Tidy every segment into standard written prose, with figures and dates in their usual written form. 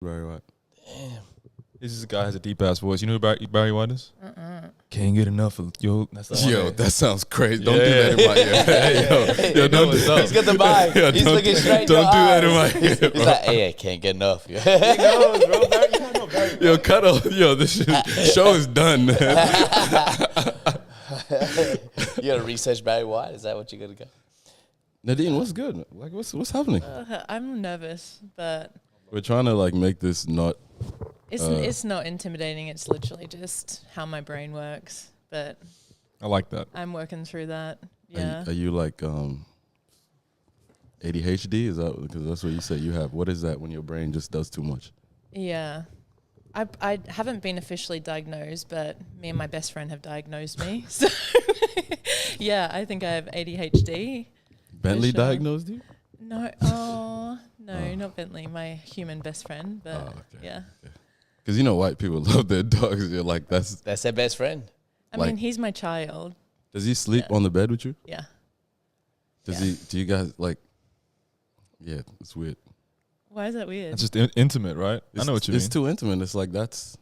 Barry White. Damn. This guy has a deep ass voice. You know who Barry White is? Can't get enough of yo. That's the one. Yo, that sounds crazy. Don't do that in my ear. Yo, don't do that. He's got the mic. Yeah, He's looking straight in Don't your do that in eyes. my ear. He's bro. like, hey, I can't get enough. He knows, bro. Barry. Yo, cut off. Yo, this show is done, man. You got to research Barry White? Is that what you got to go? Nadeen, what's good? Like, what's happening? I'm nervous, but We're trying to like make this not. it's not intimidating. It's literally just how my brain works. But I like that. I'm working through that. Yeah. Are you like ADHD? Is that because that's what you say you have? What is that when your brain just does too much? Yeah. I haven't been officially diagnosed, but me and my best friend have diagnosed me. So, yeah, I think I have ADHD. Bentley sure. diagnosed you? No, no, not Bentley, my human best friend. But okay. yeah. Because you know white people love their dogs. You're like, that's their best friend. I Like- mean, he's my child. Does he sleep on the bed with you? Yeah. Does Yeah. he? Do you guys like? Yeah, it's weird. Why is that weird? It's just intimate, right? I know what you mean. It's too intimate. It's like that's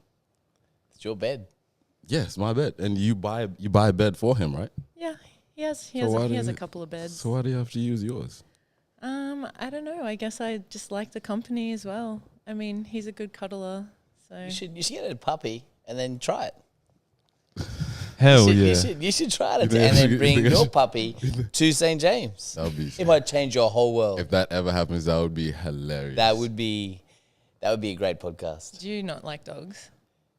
It's your bed. yes, my bed, and you buy a bed for him, right? Yeah, he has why he has do a you- couple of beds. So why do you have to use yours? I don't know. I guess I just like the company as well. I mean, he's a good cuddler. So You should get a puppy and then try it. Hell you yeah. should try it You think I and then should- bring you think I your should- puppy to St. James. That would be. It might change your whole world. If that ever happens, that would be hilarious. That would be a great podcast. do you not like dogs?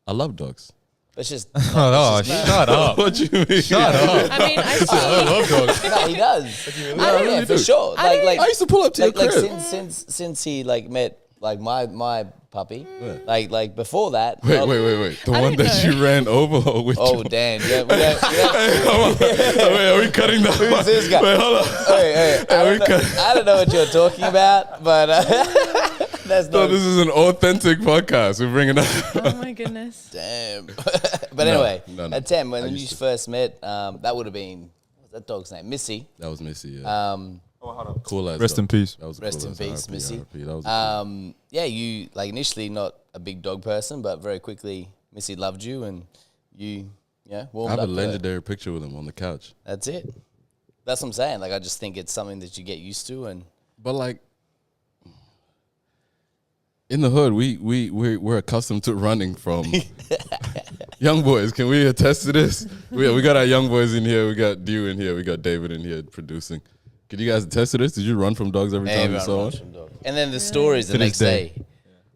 I love dogs. Let's just Oh, shut up. What you mean? Shut up. I mean, I I see. love dogs. no, he does. I Yeah, really for do. sure. Like I used to pull up to your like crib. since he like met like my puppy, like before that. Wait. The I one don't that know. you ran over or with? Oh damn! Yeah, we got, Wait, are we cutting that? who's this guy? Wait, hold on. Hey, I don't know what you're talking about, but that's So not. this is an authentic podcast. We're bringing up. Oh my goodness. Damn. But anyway, no. at 10, when I you used to. first met, that would have been, what's that dog's name? Missy. That was Missy. Yeah. Cool as. Rest dog. in peace. That was Rest cool in as peace, RP, Missy. RP. That was Yeah, you, like, initially not a big dog person, but very quickly, Missy loved you and you, I warmed have up a to her. legendary picture with him on the couch. That's it. That's what I'm saying. Like, I just think it's something that you get used to and But like in the hood, we're accustomed to running from young boys. Can we attest to this? We got our young boys in here. We got Dew in here. We got David in here producing. Could you guys attest to this? Did you run from dogs every time you everyone saw runs one? from dog. And then the stories the To this next day. day.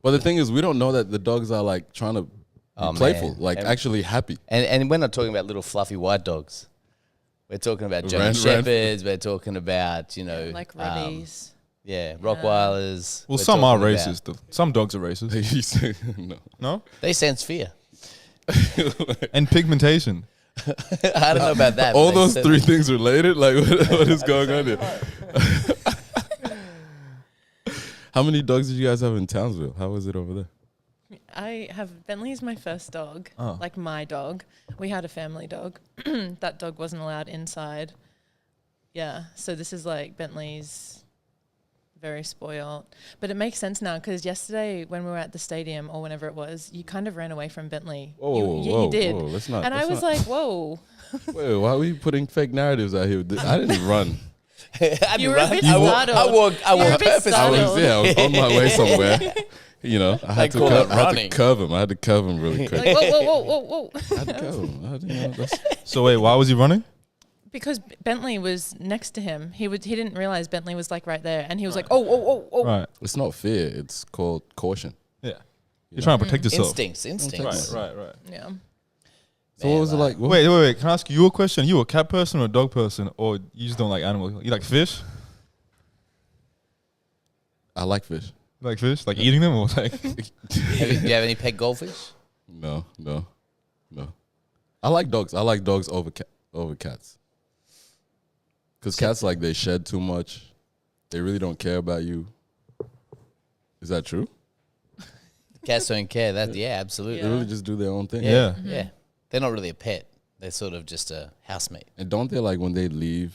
Well, the thing is, we don't know that the dogs are like trying to be Oh, playful, man. like actually happy. And we're not talking about little fluffy white dogs. We're talking about German Ran- Shepherds. We're talking about, Like Ruddies. Rottweilers. Well, We're some are talking about- racist. Though. Some dogs are racist. You say, no. No? They sense fear. And pigmentation. I don't know about that. All but they those sense- three things related? Like, what is going on here? How many dogs did you guys have in Townsville? How was it over there? I have Bentley's my first dog, Oh. like my dog. We had a family dog. That dog wasn't allowed inside. Yeah, so this is like Bentley's very spoiled. But it makes sense now because yesterday when we were at the stadium or whenever it was, you kind of ran away from Bentley. You did. Whoa, let's not. And I let's was not- like, whoa. wait, why are we putting fake narratives out here? I didn't run. I You were run. a bit I walk. startled. I walk. I You were a walk bit purposely. startled. I was on my way somewhere. You know, I had to call curve, that I had to running. curve him. I had to curve him really quick. Like, whoa. I had to curve him. That's, So wait, why was he running? Because Bentley was next to him. He didn't realize Bentley was like right there. And he was like, oh. Right. it's not fear. It's called caution. Yeah. You're trying to protect yourself. Instincts. Right. Yeah. So what was it like? Wait. Can I ask you a question? You a cat person or a dog person, or you just don't like animals? You like fish? I like fish. You like fish? Like eating them or like? Do you have any pet goldfish? No. I like dogs. I like dogs over cats. Because cats, like, they shed too much. They really don't care about you. Is that true? Cats don't care. Absolutely. They really just do their own thing. Yeah. Yeah. They're not really a pet. They're sort of just a housemate And don't they, like, when they leave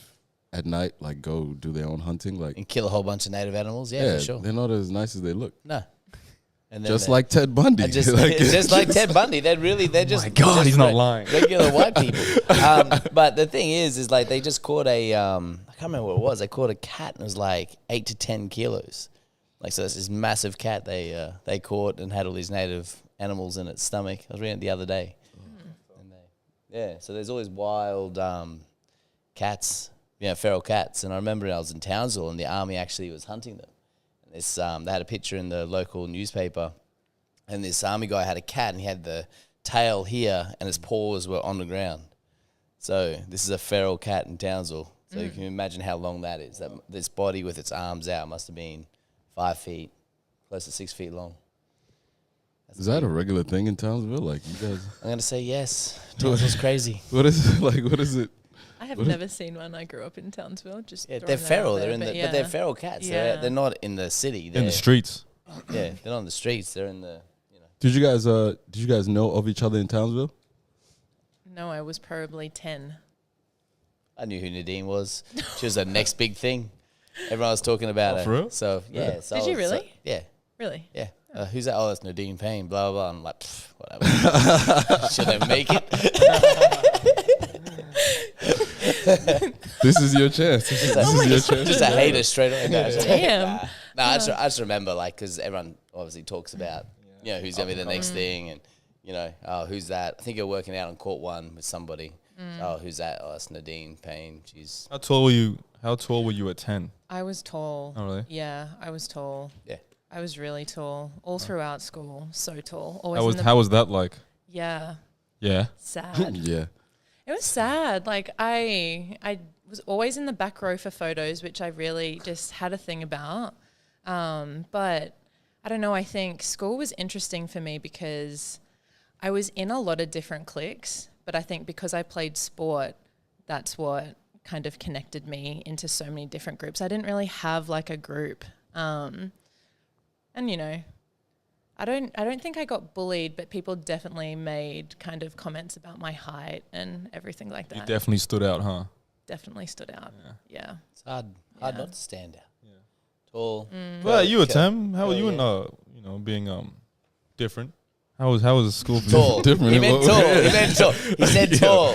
at night, like, go do their own hunting? Like, and kill a whole bunch of native animals. Yeah, for sure. they're not as nice as they look. No. And then Just like Ted Bundy. and just like Ted Bundy. They're just. My God, just he's not lying. Regular white people. But the thing is like they just caught a. I can't remember what it was. They caught a cat and it was like 8 to 10 kilos. Like so, it's this massive cat they caught and had all these native animals in its stomach. I was reading it the other day. And so there's always wild cats, feral cats. And I remember I was in Townsville and the army actually was hunting them. And this, they had a picture in the local newspaper and this army guy had a cat and he had the tail here and his paws were on the ground. So this is a feral cat in Townsville. So you can imagine how long that is. That this body with its arms out must have been 5 feet, close to 6 feet long. Is that a regular thing in Townsville? Like you guys? I'm gonna say yes. Townsville's crazy. What is it like? What is it? I have never seen one. I grew up in Townsville. Just Yeah, throwing they're that out feral. there, They're in but they're feral cats. Yeah. They're not in the city. They're, In the streets. Yeah, they're not in the streets. They're in the. Did you guys know of each other in Townsville? No, I was probably 10. I knew who Nadeen was. She was the next big thing. Everyone was talking about her. For real? So yeah. So Did you really? So, yeah. Really? Yeah. Who's that? Oh, that's Nadeen Payne. Blah blah blah. I'm like, whatever. She'll never make it. This is your chance. This is your chance. Just a hater straight away. No, Damn. No, I just remember like because everyone obviously talks about who's gonna be the next thing and who's that? I think you're working out on court 1 with somebody. Oh, who's that? Oh, that's Nadeen Payne. She's How tall were you? How tall were you at 10? I was tall. Oh, really? Yeah, I was tall. yeah. I was really tall all throughout school. So tall. Always How was in the how was that like? Yeah, Yeah. sad. Yeah. It was sad. Like I was always in the back row for photos, which I really just had a thing about. But I don't know. I think school was interesting for me because I was in a lot of different cliques. But I think because I played sport, that's what kind of connected me into so many different groups. I didn't really have like a group. And I don't think I got bullied, but people definitely made kind of comments about my height and everything like that. You definitely stood out, huh? Definitely stood out. Yeah. It's hard not to stand out. Yeah. Tall. Well, you were Tim. How were you in being different? How was the school? Tall. Different. He meant tall. He meant tall. He said tall.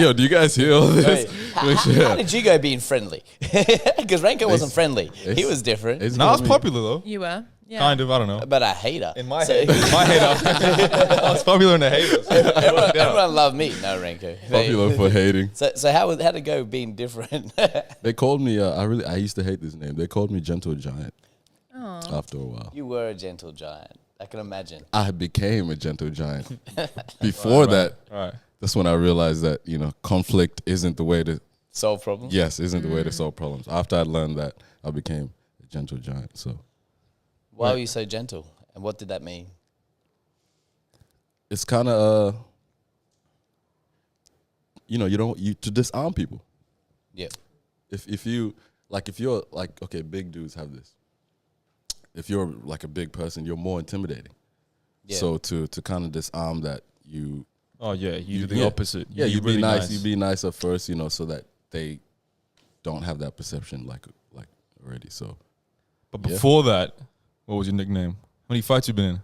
Yo, do you guys hear all this? How did you go being friendly? Because Ranko wasn't friendly. He was different. No, I was popular though. You were? Yeah. Kind of. I don't know. But a hater. In my head, I was popular in the haters. Everyone loved me. No, Ranko. Popular for hating. So how did it go being different? They called me. I used to hate this name. They called me Gentle Giant. After a while, You were a gentle giant. I can imagine. I became a gentle giant. Before that, Right. that's when I realized that conflict isn't the way to Solve problems? isn't the way to solve problems. After I learned that, I became a gentle giant. So Why were you so gentle? And what did that mean? it's kind of you to disarm people. Yeah. If you're like, okay, big dudes have this. If you're like a big person, you're more intimidating. Yeah. So to kind of disarm that, you Oh yeah, you do the opposite. Yeah, you'd really be nice. You'd be nice at first, so that they don't have that perception like already. So, But before that, what was your nickname? How many fights you been in?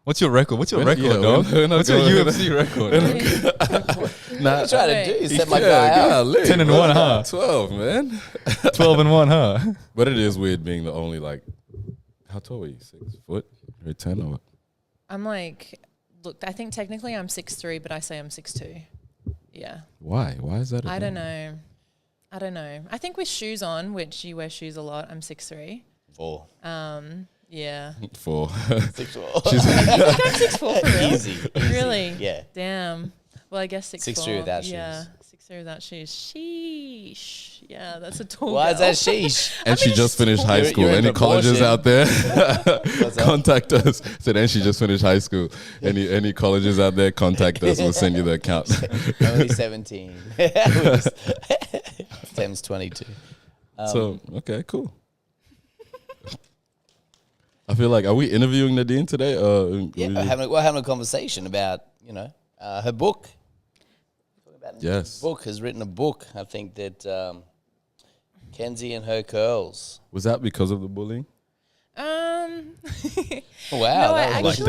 What's your record? What's your record, dog? What's your UFC record? What are you trying to do? Set my guy yeah, out. golly, 10 and bro. 1, huh? 12, man. 12 and 1, huh? But it is weird being the only how tall are you? 6 foot? You're 10 or what? I'm like, look, I think technically I'm 6'3", but I say I'm 6'2". Yeah. Why? Why is that? I don't know. I think with shoes on, which you wear shoes a lot, I'm 6'3". 4. Yeah. 4. 6'4". I think I'm 6'4" for real. Easy. Really? Yeah. Damn. Well, I guess 6'4". 6'3" without Yeah. shoes. 6'3" without shoes. Sheesh. Yeah, that's a tall Why is girl. that sheesh? And she just finished high You're- school. you're in Any colleges proportion. out there? Contact us. Said, and she just finished high school. Any colleges out there? Contact us. We'll send you the account. Only 17. Tim's 22. So okay, cool. I feel like, are we interviewing Nadeen today? Yeah, we're having a conversation about, her book. Yes. Book has written a book. I think that Kenzie and Her Curls. Was that because of the bullying? Wow. No, that was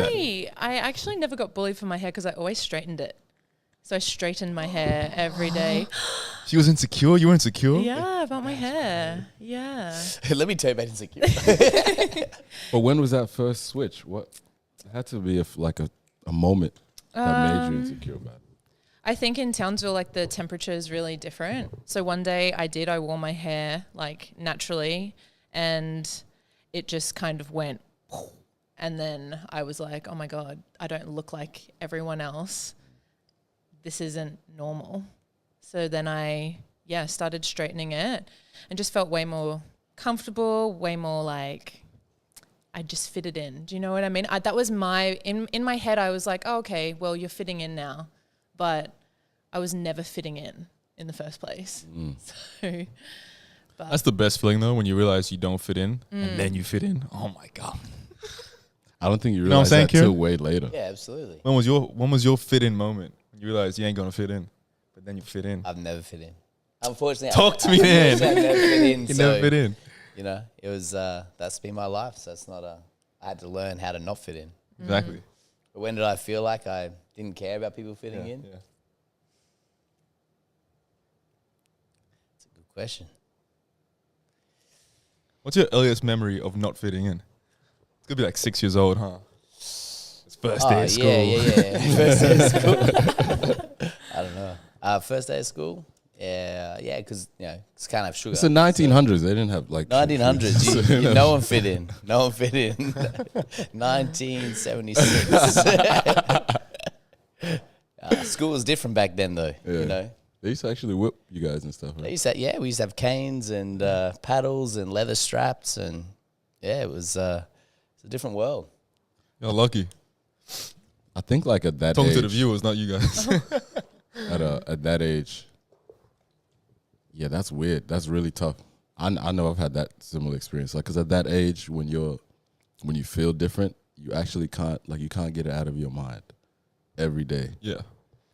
I actually never got bullied for my hair because I always straightened it. So I straightened my hair every day. She was insecure. You were insecure. Yeah, about my hair. Yeah. Let me tell you about insecure. But when was that first switch? What? It had to be a moment that made you insecure about it. I think in Townsville, like the temperature is really different. So one day I wore my hair like naturally and it just kind of went. And then I was like, oh my God, I don't look like everyone else. This isn't normal. So then I started straightening it and just felt way more comfortable, way more like I just fitted in. Do you know what I mean? That was in my head, I was like, oh, okay, well, you're fitting in now. But I was never fitting in the first place. So, That's the best feeling though, when you realize you don't fit in and then you fit in. Oh my God. I don't think you know what I'm realized saying, that till Kirron? way later. Yeah, absolutely. When was your fit in moment? You realize you ain't gonna fit in, but then you fit in. I've never fit in. Unfortunately, Talk to me then. I've never fit in. You so, never fit in. You know, it was that's been my life. So it's not I had to learn how to not fit in. Exactly. But when did I feel like I didn't care about people fitting in? Yeah. It's a good question. What's your earliest memory of not fitting in? It's gonna be like 6 years old, huh? It's first day of school. Yeah. First day of school. I don't know. First day of school. Yeah, because it's kind of sugar. It's the 1900s. They didn't have like 1900s. No one fit in. No one fit in. 1976. School was different back then, though. Yeah. You know, They used to actually whip you guys and stuff. we Right? used to have canes and paddles and leather straps, and it was it's a different world. You're lucky. I think like at that Talking age, to the viewers, not you guys. at that age, yeah, that's weird. That's really tough. I know I've had that similar experience. Like, cause at that age, when you feel different, you actually can't get it out of your mind every day. Yeah.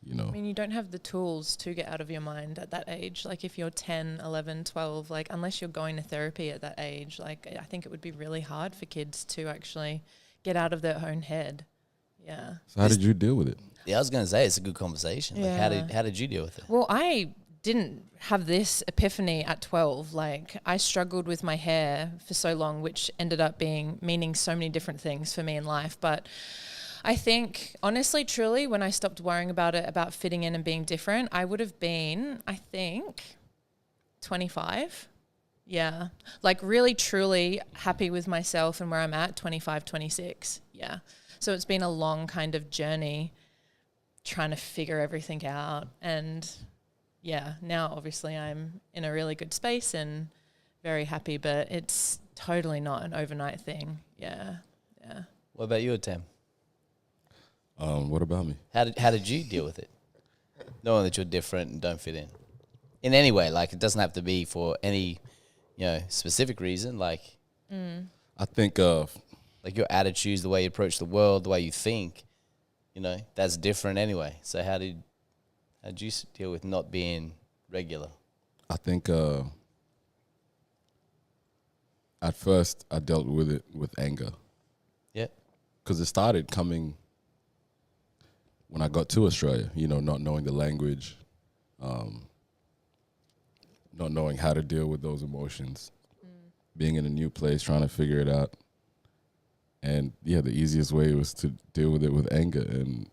You know. I mean, you don't have the tools to get out of your mind at that age. Like if you're 10, 11, 12, like unless you're going to therapy at that age, like I think it would be really hard for kids to actually get out of their own head. Yeah. So how did you deal with it? Yeah, I was gonna say it's a good conversation. Like, Yeah. how did you deal with it? Well, I didn't have this epiphany at 12. Like I struggled with my hair for so long, which ended up meaning so many different things for me in life. But I think, honestly, truly, when I stopped worrying about it, about fitting in and being different, I would have been, I think, 25. Yeah. Like really, truly happy with myself and where I'm at, 25, 26. Yeah. So it's been a long kind of journey trying to figure everything out. And yeah, now obviously I'm in a really good space and very happy, but it's totally not an overnight thing. Yeah. Yeah. What about you, Tim? What about me? How did you deal with it? Knowing that you're different and don't fit in any way. Like it doesn't have to be for any, specific reason. Like, I think like your attitudes, the way you approach the world, the way you think, that's different anyway. So how did you deal with not being regular? I think at first I dealt with it with anger. Yeah. Because it started coming when I got to Australia, not knowing the language, not knowing how to deal with those emotions, being in a new place, trying to figure it out. And yeah, the easiest way was to deal with it with anger and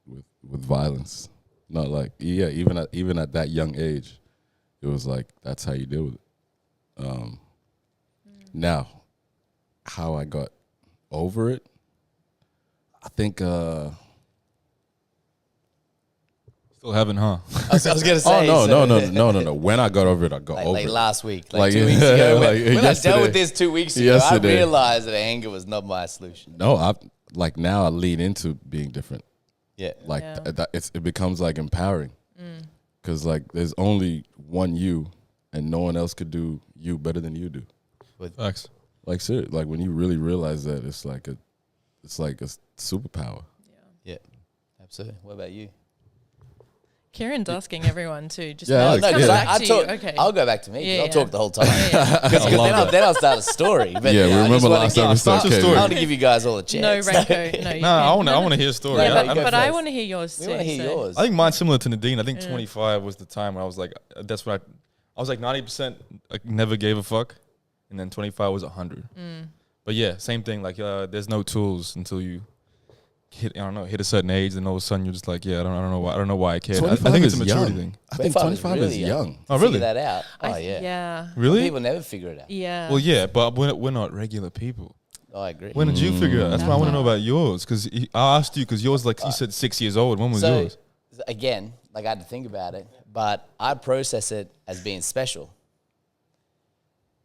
with violence. Not like, even at that young age, it was like, that's how you deal with it. Now, how I got over it, I think... Still haven't, huh? I was gonna say. No. When I got over it, I got over Like it. last week, Like, 2 weeks ago. When I dealt yesterday. with this 2 weeks ago, I Yesterday. realized that anger was not my solution. No, now I lean into being different. Yeah. Like Yeah. it becomes like empowering. Because like there's only one you, and no one else could do you better than you do. Facts. Like seriously, like when you really realize that, it's like a superpower. Yeah. Absolutely. What about you? Kirron's asking everyone too. Just Yeah, now. Alex, No, yeah. because Back I to talk. you. Okay. I'll go back to me. 'cause Yeah, I'll yeah. talk the whole time. Yeah. Because then I'll start a story. But Yeah, we I just remember wanna last give- episode, I Kate. want to give you guys all a chance. No, Ranko. No, you Nah, can. I want to hear a story. Yeah, I, no, I, go But I first. want to hear yours We too. want to hear so- yours. I think mine's similar to Nadeen. I think 25 was the time where I was like, that's what I was like 90% like never gave a fuck, and then 25 was 100. But yeah, same thing. Like there's no tools until you hit a certain age, and all of a sudden you're just like, yeah, I don't know why I care. I 25 think it's is a maturity young. thing. I think 25 25 is young. Oh, really? Figure that out. Oh, yeah. Yeah. Really? People never figure it out. Yeah. Well, yeah, but we're not regular people. Oh, I agree. When did you figure it out? That's why I want to know Never. about yours, because I asked you because yours, like you said, 6 years old. When was So, yours? again, like I had to think about it, but I process it as being special.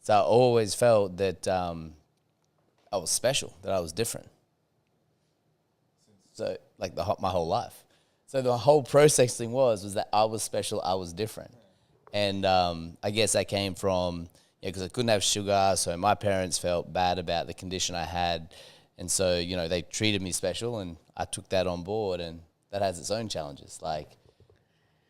So I always felt that I was special, that I was different. So, like my whole life. So the whole processing was that I was special, I was different. And I guess that came from, because I couldn't have sugar, so my parents felt bad about the condition I had. And so, they treated me special, and I took that on board, and that has its own challenges. Like,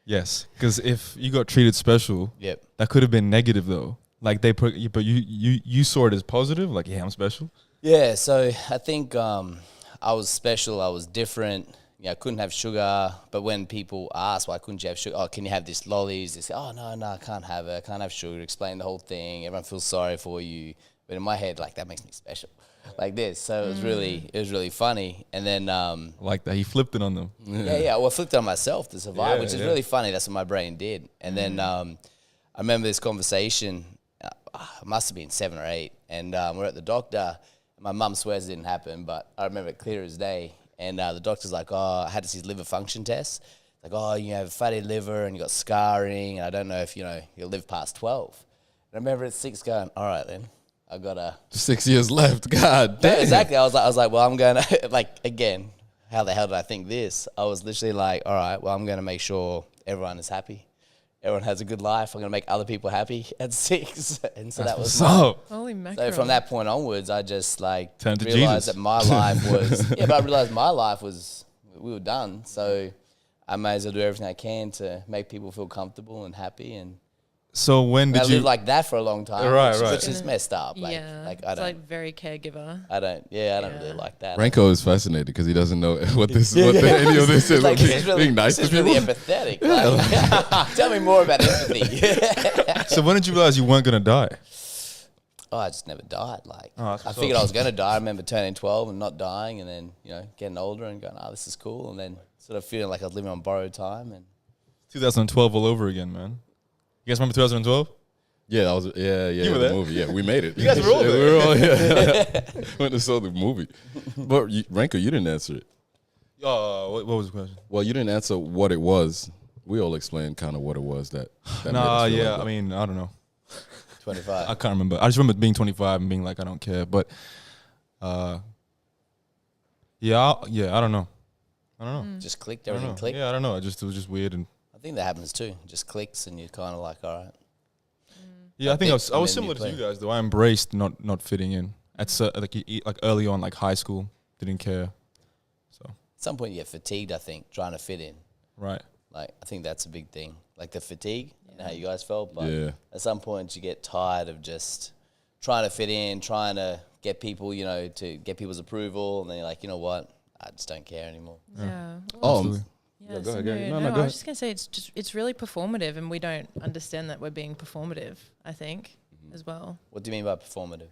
Yes, because if you got treated special, yep. that could have been negative though. Like but you saw it as positive. Like, yeah, I'm special. Yeah, so I think I was special, I was different. I couldn't have sugar, but when people ask, why couldn't you have sugar? Oh, can you have this lollies? They say, oh, no, I can't have it. I can't have sugar. Explain the whole thing. Everyone feels sorry for you. But in my head, like, that makes me special. Like this. So it was really funny. And then, Like that, he flipped it on them. well, I flipped it on myself to survive, Yeah, which is yeah. really funny. That's what my brain did. And then I remember this conversation, it must have been 7 or 8, and we're at the doctor. My mum swears it didn't happen, but I remember it clear as day. And the doctor's like, I had to see his liver function test. Like, you have fatty liver and you got scarring, and I don't know if, you'll live past 12. And I remember at 6 going, all right then, I got to... 6 years left. God damn. No, exactly. I was like, well, I'm going to, like, again, how the hell did I think this? I was literally like, all right, well, I'm going to make sure everyone is happy. Everyone has a good life. I'm going to make other people happy at 6. And so that was So Holy mackerel. so from that point onwards, I just like Turned to realized Jesus. that my life was, but I realized my life was, we were done. So I may as well do everything I can to make people feel comfortable and happy. And when I did you? lived like that for a long time. Right, right. Which is messed up. Like, Yeah. I it's don't, like very caregiver. I don't Yeah. really like that. Ranko is fascinated because he doesn't know what any of this is. Like, Being- this is really, being nice this to is really people. empathetic. Like, tell me more about empathy. So when did you realize you weren't gonna die? I just never died. Like, Oh, that's I what's figured up. I was going to die. I remember turning 12 and not dying, and then, getting older and going, this is cool. And then sort of feeling like I was living on borrowed time. And 2012 all over again, man. You guys remember 2012? Yeah, that was yeah. You were the there? movie. Yeah, we made it. You guys were all Yeah, there. we were all went and saw the movie. But Ranko, you didn't answer it. What was the question? Well, you didn't answer what it was. We all explained kind of what it was that made Nah, us feel yeah. like I mean, I don't know. 25. I can't remember. I just remember being 25 and being like, I don't care. But, yeah, I don't know. I don't know. Just clicked, I don't everything know. clicked. Yeah, I don't know. It was just weird. And I think that happens too. It just clicks and you're kind of like, all right. yeah, I think I was and then similar you to you play. guys though. I embraced not fitting in at like early on, like high school. Didn't care. So At some point you get fatigued, I think, trying to fit in. right. Like, I think that's a big thing. Like the fatigue, I don't know how you guys felt, but Yeah. at some point you get tired of just trying to fit in, trying to get people, to get people's approval. And then you're like, you know what? I just don't care anymore. Yeah. Absolutely. Yeah, go so ahead, go ahead. no, No, I go was ahead. just gonna say it's really performative, and we don't understand that we're being performative. I think as well. What do you mean by performative?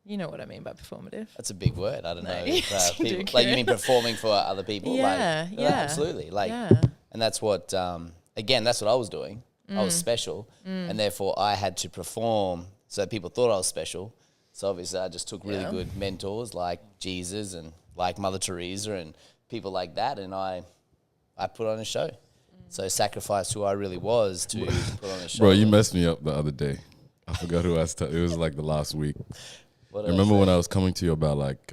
You know what I mean by performative. That's a big word. I don't No, know. yes, If, you do, people, like, you Kieran. mean performing for other people? Yeah, Like, yeah. absolutely. Like, Yeah. and that's what, again, that's what I was doing. I was special, and therefore I had to perform so that people thought I was special. So obviously I just took really Yeah. good mentors like Jesus and like Mother Teresa and people like that, and I put on a show. So sacrificed who I really was to put on a show. Bro, you messed me up the other day. I forgot who I was. It was like the last week. What I did remember say? when I was coming to you about like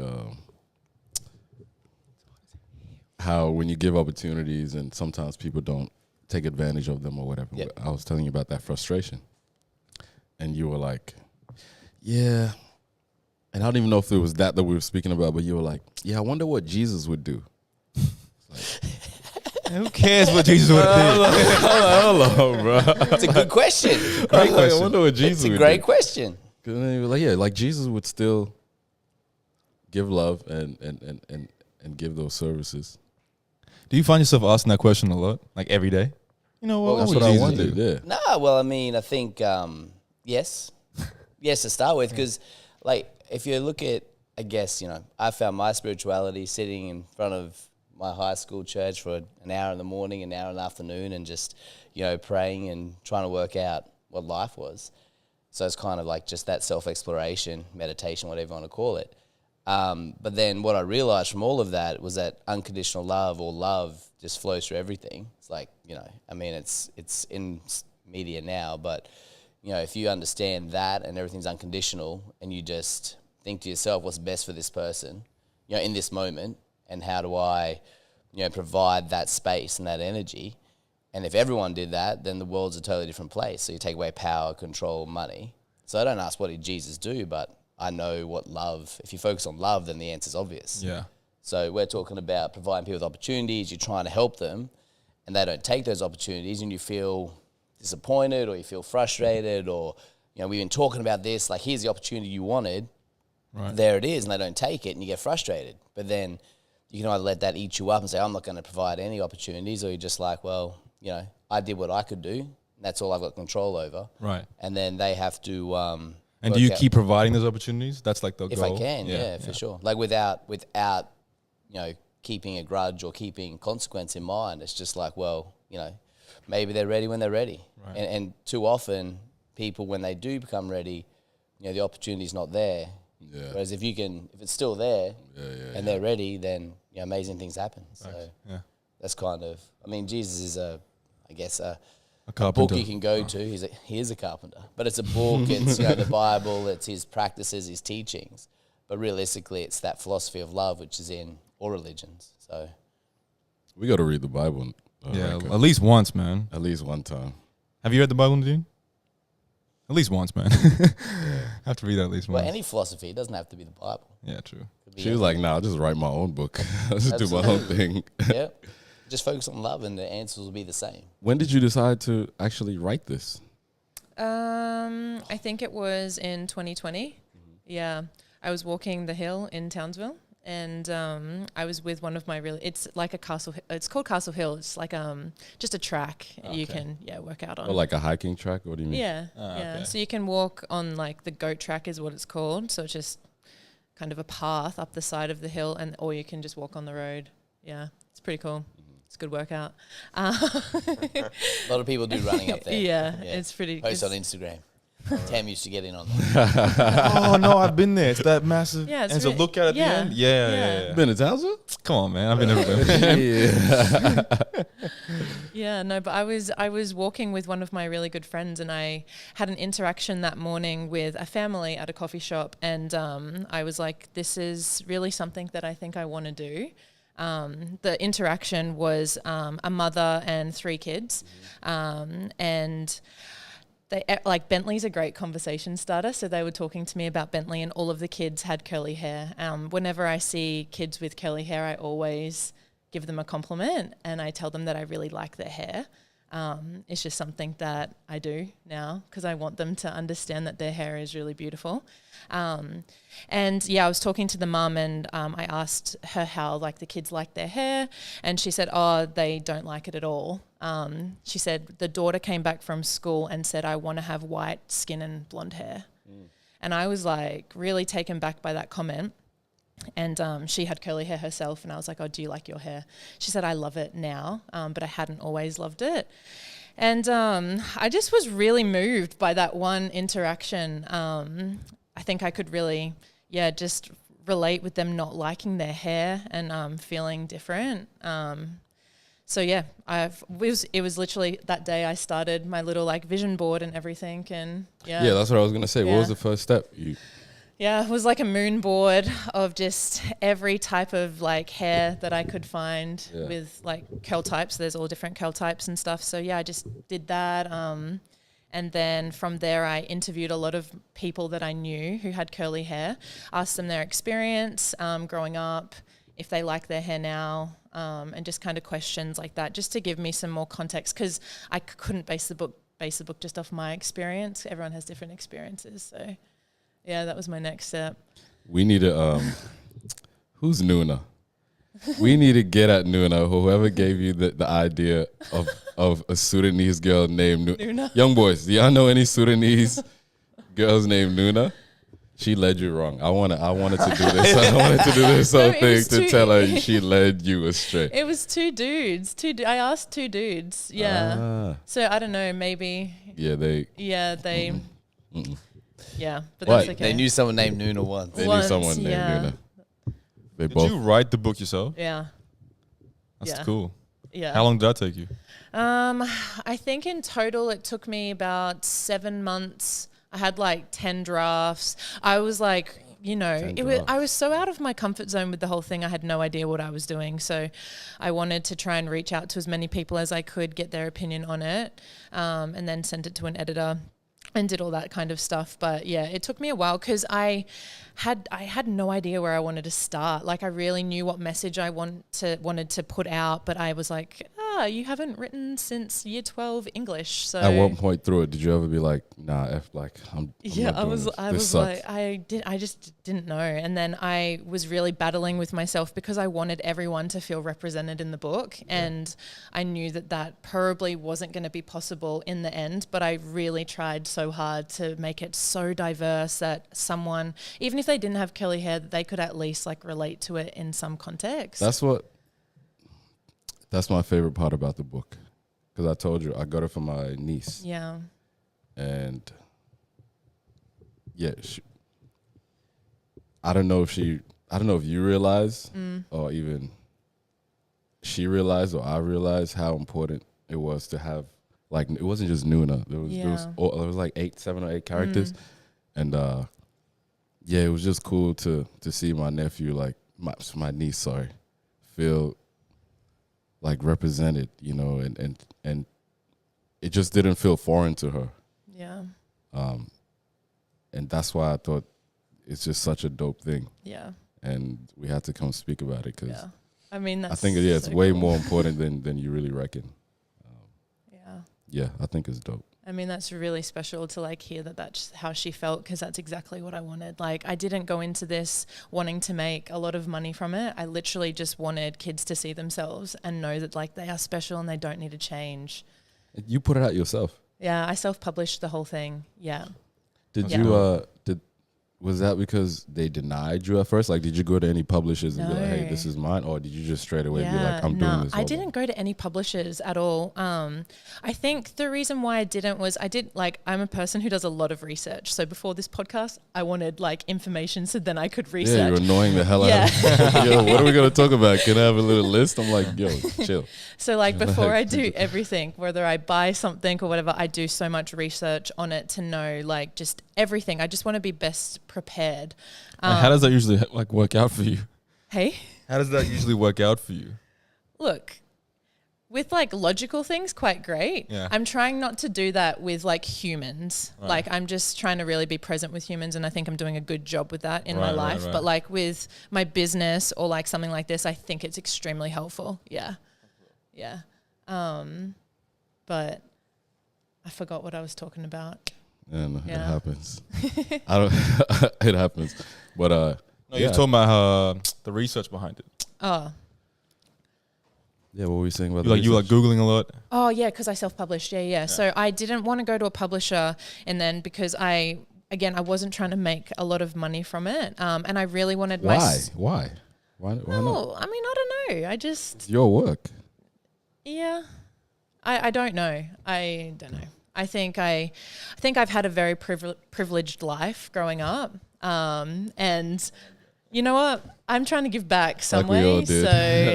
how when you give opportunities and sometimes people don't take advantage of them or whatever. Yep. I was telling you about that frustration, and you were like, "Yeah," and I don't even know if it was that we were speaking about, but you were like, "Yeah, I wonder what Jesus would do." Who cares what Jesus would think? Hold on, bro. It's a good question. Great question. I wonder what Jesus It's a would great do. question. 'Cause then he was like, yeah, like Jesus would still give love and give those services. Do you find yourself asking that question a lot, like every day? You know, Well, That's would what I Jesus wondered. do? Yeah. No, well, I mean, I think yes, yes to start with, because like if you look at, I guess I found my spirituality sitting in front of my high school church for an hour in the morning, an hour in the afternoon, and just praying and trying to work out what life was. So it's kind of like just that self-exploration, meditation, whatever you want to call it. But then what I realized from all of that was that unconditional love or love just flows through everything. It's like, I mean, it's in media now, but, if you understand that and everything's unconditional and you just think to yourself, what's best for this person, in this moment, and how do I, provide that space and that energy. And if everyone did that, then the world's a totally different place. So you take away power, control, money. So I don't ask what did Jesus do, but I know what love, if you focus on love, then the answer's obvious. Yeah. So we're talking about providing people with opportunities, you're trying to help them, and they don't take those opportunities, and you feel disappointed or you feel frustrated, or, we've been talking about this, like here's the opportunity you wanted, Right. there it is, and they don't take it, and you get frustrated. But then you can either let that eat you up and say, I'm not going to provide any opportunities, or you're just like, well, I did what I could do, and that's all I've got control over. Right. And then they have to And do you keep providing those opportunities? That's like the if goal. I can, yeah, for sure. Like without keeping a grudge or keeping consequence in mind. It's just like, well, maybe they're ready when they're ready. Right. And too often people, when they do become ready, the opportunity's not there. Yeah. Whereas if it's still there and they're ready, then amazing things happen. So Yeah. that's kind of, I mean, Jesus is a book carpenter. you can go to. He is a carpenter, but it's a book. It's the Bible. It's his practices, his teachings. But realistically, it's that philosophy of love, which is in all religions. So We got to read the Bible. Yeah, Ranko. at least once, man. At least one time. Have you read the Bible, Nadeen? At least once, man. I have to read that at least once. well, any philosophy, it doesn't have to be the Bible. Yeah, true. Could be She was like, nah, I'll just write my own book. I'll just do my own thing. yeah. Just focus on love and the answers will be the same. When did you decide to actually write this? I think it was in 2020. Yeah. I was walking the hill in Townsville, and I was with one of my it's like a castle. It's called Castle Hill. It's like just a track you can work out on. Or like a hiking track? What do you mean? Yeah. okay. So you can walk on like the goat track is what it's called. So it's just kind of a path up the side of the hill, or you can just walk on the road. Yeah. It's pretty cool. It's a good workout. A lot of people do running up there. Yeah. It's pretty Post on it's- Instagram. Tam used to get in on that. Oh, no, I've been there. It's that massive. Yeah, it's and so really- look at the yeah. end. Yeah. Been in Townsville? Come on, man. I've been everywhere. Yeah. Yeah, no, but I was walking with one of my really good friends, and I had an interaction that morning with a family at a coffee shop, and I was like, this is really something that I think I want to do. The interaction was a mother and 3 kids, and they like Bentley's a great conversation starter. So they were talking to me about Bentley, and all of the kids had curly hair. Whenever I see kids with curly hair, I always give them a compliment, and I tell them that I really like their hair. It's just something that I do now because I want them to understand that their hair is really beautiful. And yeah, I was talking to the mum, and I asked her how like the kids like their hair, and she said, oh, they don't like it at all. She said the daughter came back from school and said, I want to have white skin and blonde hair. And I was like really taken back by that comment. And she had curly hair herself, and I was like, oh, do you like your hair? She said, I love it now, but I hadn't always loved it. And I just was really moved by that one interaction. I think I could really, just relate with them not liking their hair and feeling different. So yeah, it was literally that day I started my little like vision board and everything, and Yeah, that's what I was going to say. What was the first step? Yeah, it was like a moon board of just every type of like hair that I could find with like curl types. There's all different curl types and stuff. So yeah, I just did that. And then from there, I interviewed a lot of people that I knew who had curly hair, asked them their experience growing up if they like their hair now, and just kind of questions like that, just to give me some more context, because I couldn't base the book just off my experience. Everyone has different experiences, so yeah, that was my next step. We need to who's Nuna? We need to get at Nuna, whoever gave you the idea of a Sudanese girl named Nuna. Young boys, do y'all know any Sudanese girls named Nuna? She led you wrong. I wanted to do this. I wanted to do this whole thing to tell her she led you astray. It was two dudes. I asked two dudes. Yeah. So I don't know. Maybe. Yeah, they. Yeah, they. Yeah, but What? that's okay. They knew someone named Nuna once. They knew someone named Nuna. They Did you write the book yourself? Yeah. That's cool. Yeah. How long did that take you? I think in total it took me about 7 months. I had like 10 drafts. I was like, I was so out of my comfort zone with the whole thing. I had no idea what I was doing. So I wanted to try and reach out to as many people as I could, get their opinion on it, and then send it to an editor and did all that kind of stuff. But yeah, it took me a while because I had no idea where I wanted to start. Like, I really knew what message I wanted to put out, but I was like, you haven't written since year 12 English. So at one point through it, did you ever be like, nah, I'm yeah, not doing I this was sucks. like, I just didn't know. And then I was really battling with myself because I wanted everyone to feel represented in the book. Yeah. And I knew that probably wasn't going to be possible in the end, but I really tried so hard to make it so diverse that someone, even if they didn't have curly hair, that they could at least like relate to it in some context. That's my favorite part about the book, because I told you I got it for my niece. Yeah. And yeah, I don't know if you realize or even she realized or I realized how important it was to have, like, it wasn't just Nuna. There was like 7 or 8 characters. And yeah, it was just cool to see my nephew, like my niece, feel like represented, and it just didn't feel foreign to her. Yeah. And that's why I thought it's just such a dope thing. Yeah. And we had to come speak about it because I mean, I think it's way more important than you really reckon. Yeah, I think it's dope. I mean, that's really special to like hear that's how she felt, because that's exactly what I wanted. Like, I didn't go into this wanting to make a lot of money from it. I literally just wanted kids to see themselves and know that like they are special and they don't need to change. You put it out yourself? Yeah, I self-published the whole thing. Yeah. Was that because they denied you at first? Like, did you go to any publishers and be like, hey, this is mine? Or did you just straight away be like, I'm doing this? I didn't go to any publishers at all. I think the reason why I didn't was I'm a person who does a lot of research. So before this podcast, I wanted like information so then I could research. Yeah, you're annoying the hell out of me. Yo, what are we going to talk about? Can I have a little list? I'm like, yo, chill. So like before I do everything, whether I buy something or whatever, I do so much research on it to know like just everything. I just want to be best prepared. How does that usually like work out for you? Hey? How does that usually work out for you? Look, with like logical things, quite great. Yeah. I'm trying not to do that with like humans. Right. Like I'm just trying to really be present with humans, and I think I'm doing a good job with that in my life. Right. But like with my business or like something like this, I think it's extremely helpful. Yeah. Yeah. But I forgot what I was talking about. And it happens. It happens. But you're talking about the research behind it. Oh. Yeah, what were we saying about You like Googling a lot? Oh, yeah, because I self-published. Yeah. So I didn't want to go to a publisher, and then because I wasn't trying to make a lot of money from it, and I really wanted Why? Why not? I mean, I don't know. It's your work. Yeah. I don't know. I don't know. I think I've had a very privileged life growing up, and you know what? I'm trying to give back some like we all way. did.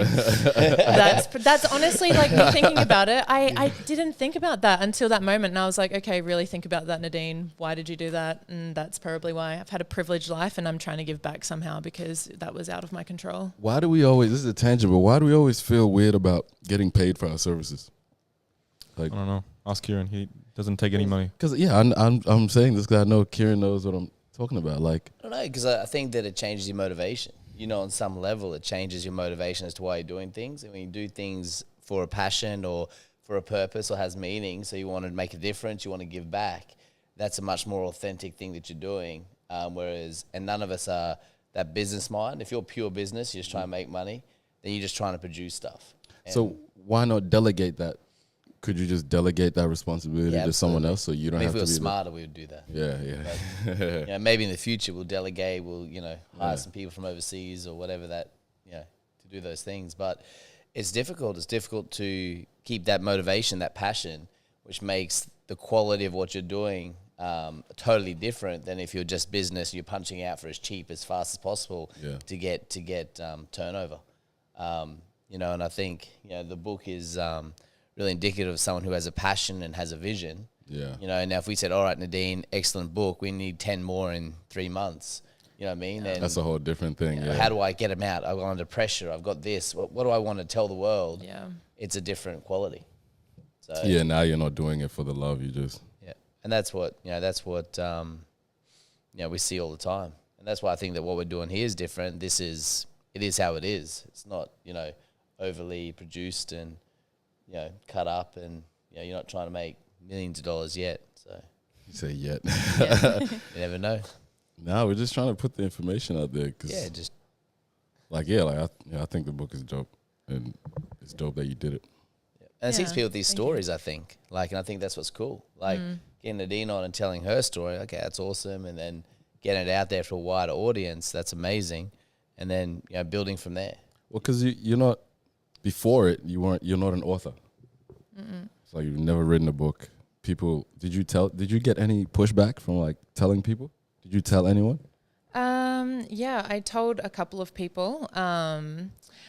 So that's honestly like me thinking about it. I didn't think about that until that moment, and I was like, okay, really think about that, Nadeen. Why did you do that? And that's probably why I've had a privileged life, and I'm trying to give back somehow because that was out of my control. Why do we always? This is a tangent, but why do we always feel weird about getting paid for our services? Like, I don't know. Ask Kirron. He doesn't take any money. Because I'm saying this because I know Kirron knows what I'm talking about. Like, I don't know, because I think that it changes your motivation. you know, on some level, it changes your motivation as to why you're doing things. And when you do things for a passion or for a purpose or has meaning, so you want to make a difference, you want to give back, that's a much more authentic thing that you're doing. And none of us are that business mind. If you're pure business, you're just trying to make money, then you're just trying to produce stuff. And so why not delegate that? Could you just delegate that responsibility to someone else so you don't have to be... If we were smarter, we would do that. Yeah. But, you know, maybe in the future we'll delegate, we'll, you know, hire some people from overseas or whatever that, you know, to do those things. But it's difficult. It's difficult to keep that motivation, that passion, which makes the quality of what you're doing totally different than if you're just business, you're punching out for as cheap, as fast as possible to get turnover. You know, and I think, you know, the book is... really indicative of someone who has a passion and has a vision. Yeah. You know, and now if we said, all right, Nadeen, excellent book, we need 10 more in 3 months. You know what I mean? And that's a whole different thing. You know, how do I get them out? I'm under pressure. I've got this. What do I want to tell the world? Yeah. It's a different quality. So yeah, now you're not doing it for the love. You just... Yeah. And that's what, you know, we see all the time. And that's why I think that what we're doing here is different. It is how it is. It's not, you know, overly produced and, you know, cut up, and you know, you're not trying to make millions of dollars yet. So you say yet. You never know. No, we're just trying to put the information out there. Cause I think the book is dope, and it's dope that you did it. Yeah. And it seems people with these stories, I think. And I think that's what's cool. Getting Nadeen on and telling her story, okay, that's awesome, and then getting it out there for a wider audience, that's amazing, and then, you know, building from there. Well, because you're not... Before it, you're not an author. So you've never written a book. People, did you get any pushback from like telling people? Did you tell anyone? Yeah, I told a couple of people.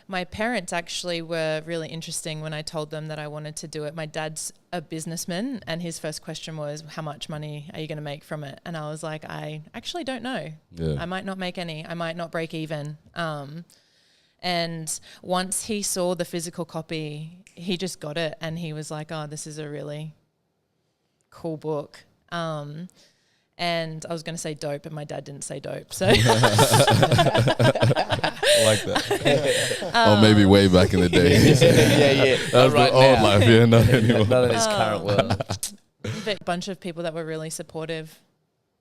My parents actually were really interesting when I told them that I wanted to do it. My dad's a businessman, and his first question was, how much money are you going to make from it? And I was like, I actually don't know. Yeah. I might not make any. I might not break even. And once he saw the physical copy, he just got it, and he was like, oh, this is a really cool book. And I was going to say dope, but my dad didn't say dope. So I like that. Or maybe way back in the day. Yeah. That was the old life, not anymore. Not in this current world. But a bunch of people that were really supportive.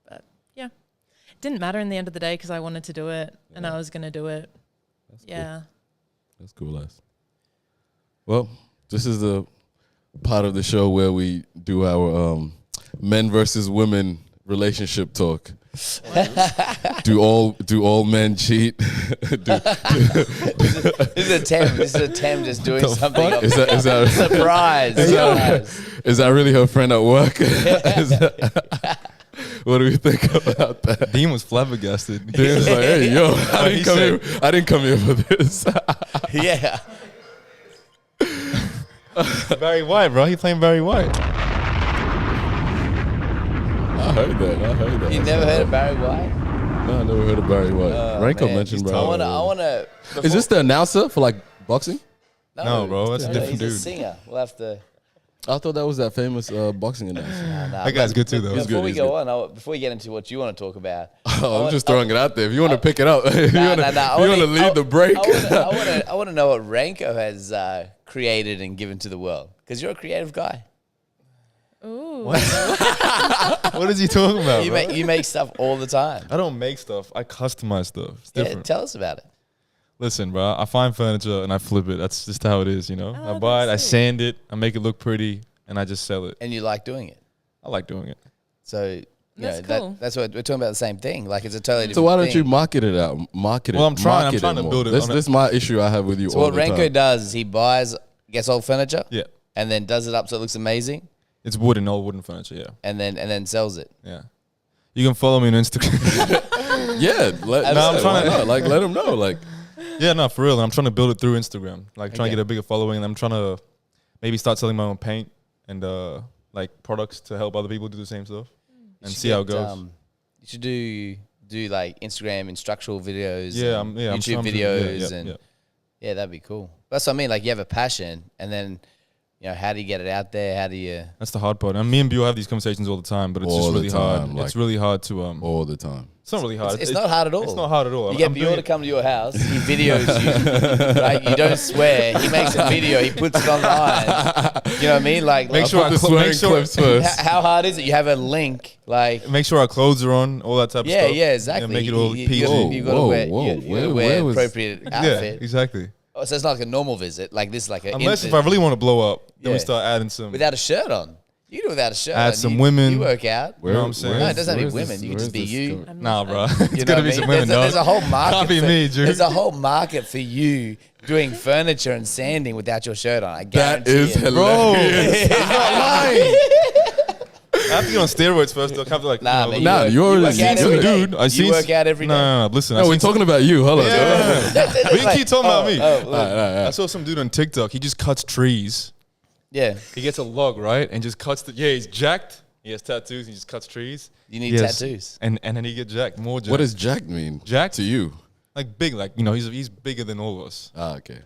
But yeah, it didn't matter in the end of the day because I wanted to do it, and I was going to do it. That's yeah. Cool. That's cool, Les. Well, this is the part of the show where we do our men versus women relationship talk. do all men cheat? This is a Tem just doing something. Is that surprise? Is that really her friend at work? What do we think about that? Dean was flabbergasted. Dean was like, hey, yo, I didn't come here for this. Yeah. Barry White, bro. He playing Barry White. I heard that. You never heard of Barry White? No, I never heard of Barry White. Ranko mentioned Barry White. I wanna. Is this the announcer for like boxing? No, bro. That's a different dude. He's a singer. We'll have to. I thought that was that famous boxing announcer. That guy's good too, though. Before we go on, before we get into what you want to talk about, I'm just throwing it out there. If you want to pick it up, if you want to lead the break. I want to know what Ranko has created and given to the world, because you're a creative guy. Ooh. What is he talking about? You make stuff all the time. I don't make stuff. I customize stuff. It's different. Tell us about it. Listen, bro, I find furniture and I flip it. That's just how it is, you know? I buy it, I sand it, I make it look pretty, and I just sell it. And you like doing it. I like doing it. So, that's cool. That's what we're talking about, the same thing. Like, it's a totally different So why don't thing. you market it out? Market it. Well, I'm trying to more. build it. This is my issue I have with you So all what the Ranko time. does is he gets old furniture. Yeah. And then does it up so it looks amazing. It's wooden, all wooden furniture, yeah. And then sells it. Yeah. You can follow me on Instagram. Yeah. Let them know. Like, yeah, no, for real. And I'm trying to build it through Instagram. Like, trying to get a bigger following. And I'm trying to maybe start selling my own paint and, like, products to help other people do the same stuff. And see how it goes. You should do like Instagram instructional videos. Yeah, YouTube videos. Yeah, that'd be cool. That's what I mean. Like, you have a passion, and then, how do you get it out there? How do you? That's the hard part. And me and Bill have these conversations all the time, but it's All just the really time, hard. like- It's really hard to all the time. It's not really hard. It's not hard at all. It's not hard at all. You get I'm Bill doing to it- come to your house. He videos you. Right? You don't swear. He makes a video. He puts it online. You know what I mean? Like, Make sure Put the swearing clips first. how hard is it? You have a link. Like, Make sure our clothes are on, all that type of yeah, stuff. yeah, exactly. Make it all You PG. gotta Whoa, wear, whoa, you gotta where wear was- appropriate Yeah, outfit. exactly. Oh, so it's not like a normal visit. Like this, is like a Unless if I really want to blow up, then Yeah. we start adding some. without a shirt on. You do it without a shirt. Add on. some You- women. You work out. You know what I'm saying? No, it doesn't have to be where's women. this- You can just be where's this you. going? Nah, bro. You It's know gonna what be I mean? some women, there's a dog. whole market. Can't be for, me, Drew. There's a whole market for you doing furniture and sanding without your shirt on. I That guarantee is it. hilarious. I have to get on steroids first. Though. I have to like. Nah, you know, man. Nah, you you're work already- out you're every day. dude. I You seen work out every day. No, listen. No, we're talking about you. Hold on. We can keep talking about me. Oh, I saw some dude on TikTok. He just cuts trees. yeah. He gets a log, right, and just cuts the. Yeah, he's jacked. He has tattoos. He just cuts trees. You need Yes. tattoos. And then he get jacked. More jacked. What does Jack mean? Jacked? To you? like big? Like he's bigger than all of us. Ah, okay.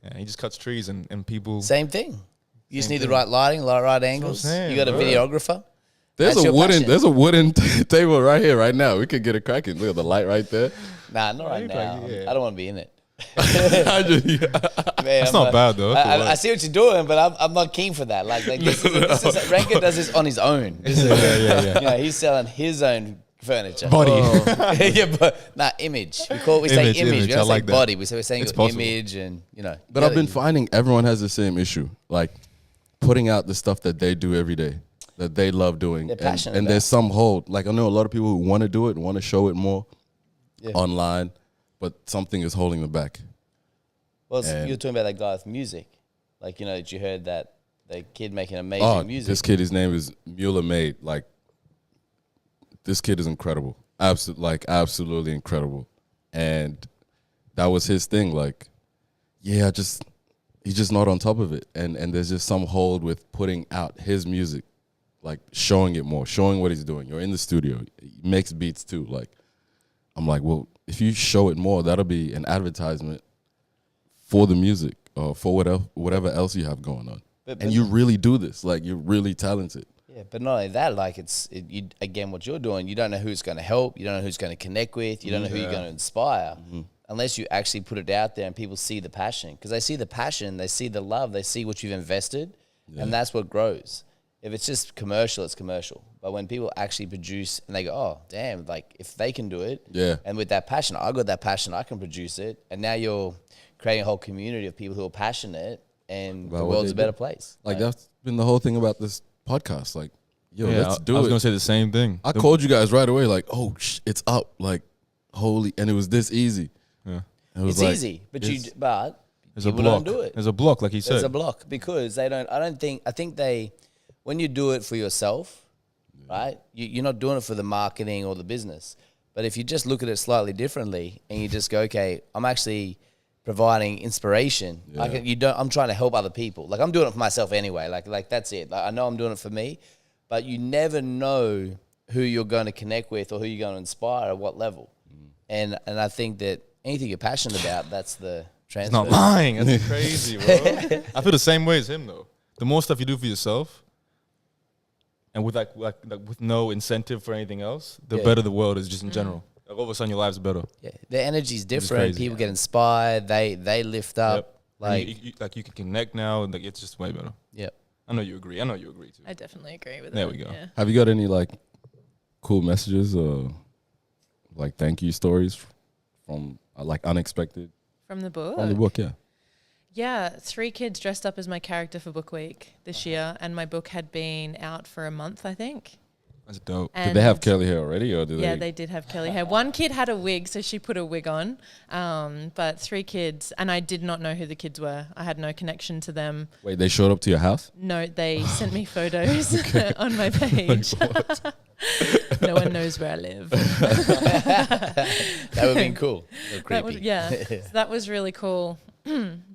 Yeah, he just cuts trees and people. Same thing. You just Same need the thing. right lighting, right angles. saying, You got a bro. videographer. There's That's a your wooden passion. table right here, right now. We could get it cracking. Look at the light right there. Nah, not right you now. like- yeah. I don't want to be in it. I just- Man, That's not bad though. That's all I right. see what you're doing, but I'm not keen for that. Like this is Ranko does this on his own. This is, yeah. You know, he's selling his own furniture. Body. Yeah, but image. We say Image, image. image. We I don't say like that. body. We're saying It's your possible. image and But I've been finding everyone has the same issue, like putting out the stuff that they do every day, that they love doing. They're passionate and about. there's some hold. Like I know a lot of people who want to do it, want to show it more online, but something is holding them back. Well, and- you're talking about that guy with music, like that you heard that the kid making amazing music. This kid, his name is Mueller Made. Like this kid is incredible, absolutely incredible, and that was his thing. Like, yeah, he's just not on top of it, and there's just some hold with putting out his music, like showing it more, showing what he's doing. You're in the studio, he makes beats too. Like, I'm like, well, if you show it more, that'll be an advertisement for the music or for whatever else you have going on. And you really do this, like you're really talented. Yeah, but not only that, like again, what you're doing, you don't know who's going to help, you don't know who's going to connect with, you don't know who you're going to inspire, unless you actually put it out there and people see the passion. Because they see the passion, they see the love, they see what you've invested, and that's what grows. If it's just commercial, it's commercial. But when people actually produce and they go, oh, damn, like if they can do it, and with that passion, I got that passion, I can produce it, and now you're creating a whole community of people who are passionate, and About the what world's they a better do. place. Like that's been the whole thing about this podcast. Like, yo, Yeah, let's do I was it. gonna say the same thing. I called you guys right away, like, oh, it's up, like, holy, and it was this easy. Yeah. It was It's like, easy, but it's- There's a people block. don't do it. There's a block, like he There's said. a block because they don't. I think they, when you do it for yourself, right? You're not doing it for the marketing or the business. But if you just look at it slightly differently and you just go, okay, I'm actually providing inspiration. I'm trying to help other people. Like I'm doing it for myself anyway. Like that's it. Like I know I'm doing it for me, but you never know who you're going to connect with or who you're going to inspire at what level. And I think that anything you're passionate about, that's the transfer. He's not lying. That's crazy, bro. I feel the same way as him though. The more stuff you do for yourself, and with like with no incentive for anything else, the better the world is just in general. Like all of a sudden your life's better. Yeah, the energy's different. crazy. People get inspired. They lift up. Yep. And Like, you can connect now, and like it's just way better. yep. I know you agree. I know you agree too. I definitely agree with There that. we go. Yeah. have you got any like cool messages or like thank you stories from like unexpected From the book. from the book? Yeah. Yeah, 3 kids dressed up as my character for Book Week this year, and my book had been out for a month, I think. That's dope. Did they have And- curly hair already, or did Yeah, they? they did have curly hair. One kid had a wig, so she put a wig on. But 3 kids, and I did not know who the kids were. I had no connection to them. Wait, they showed up to your house? No, they sent me photos on my page. No one knows where I live. That would have been cool. Or That was, creepy. yeah, so that was really cool.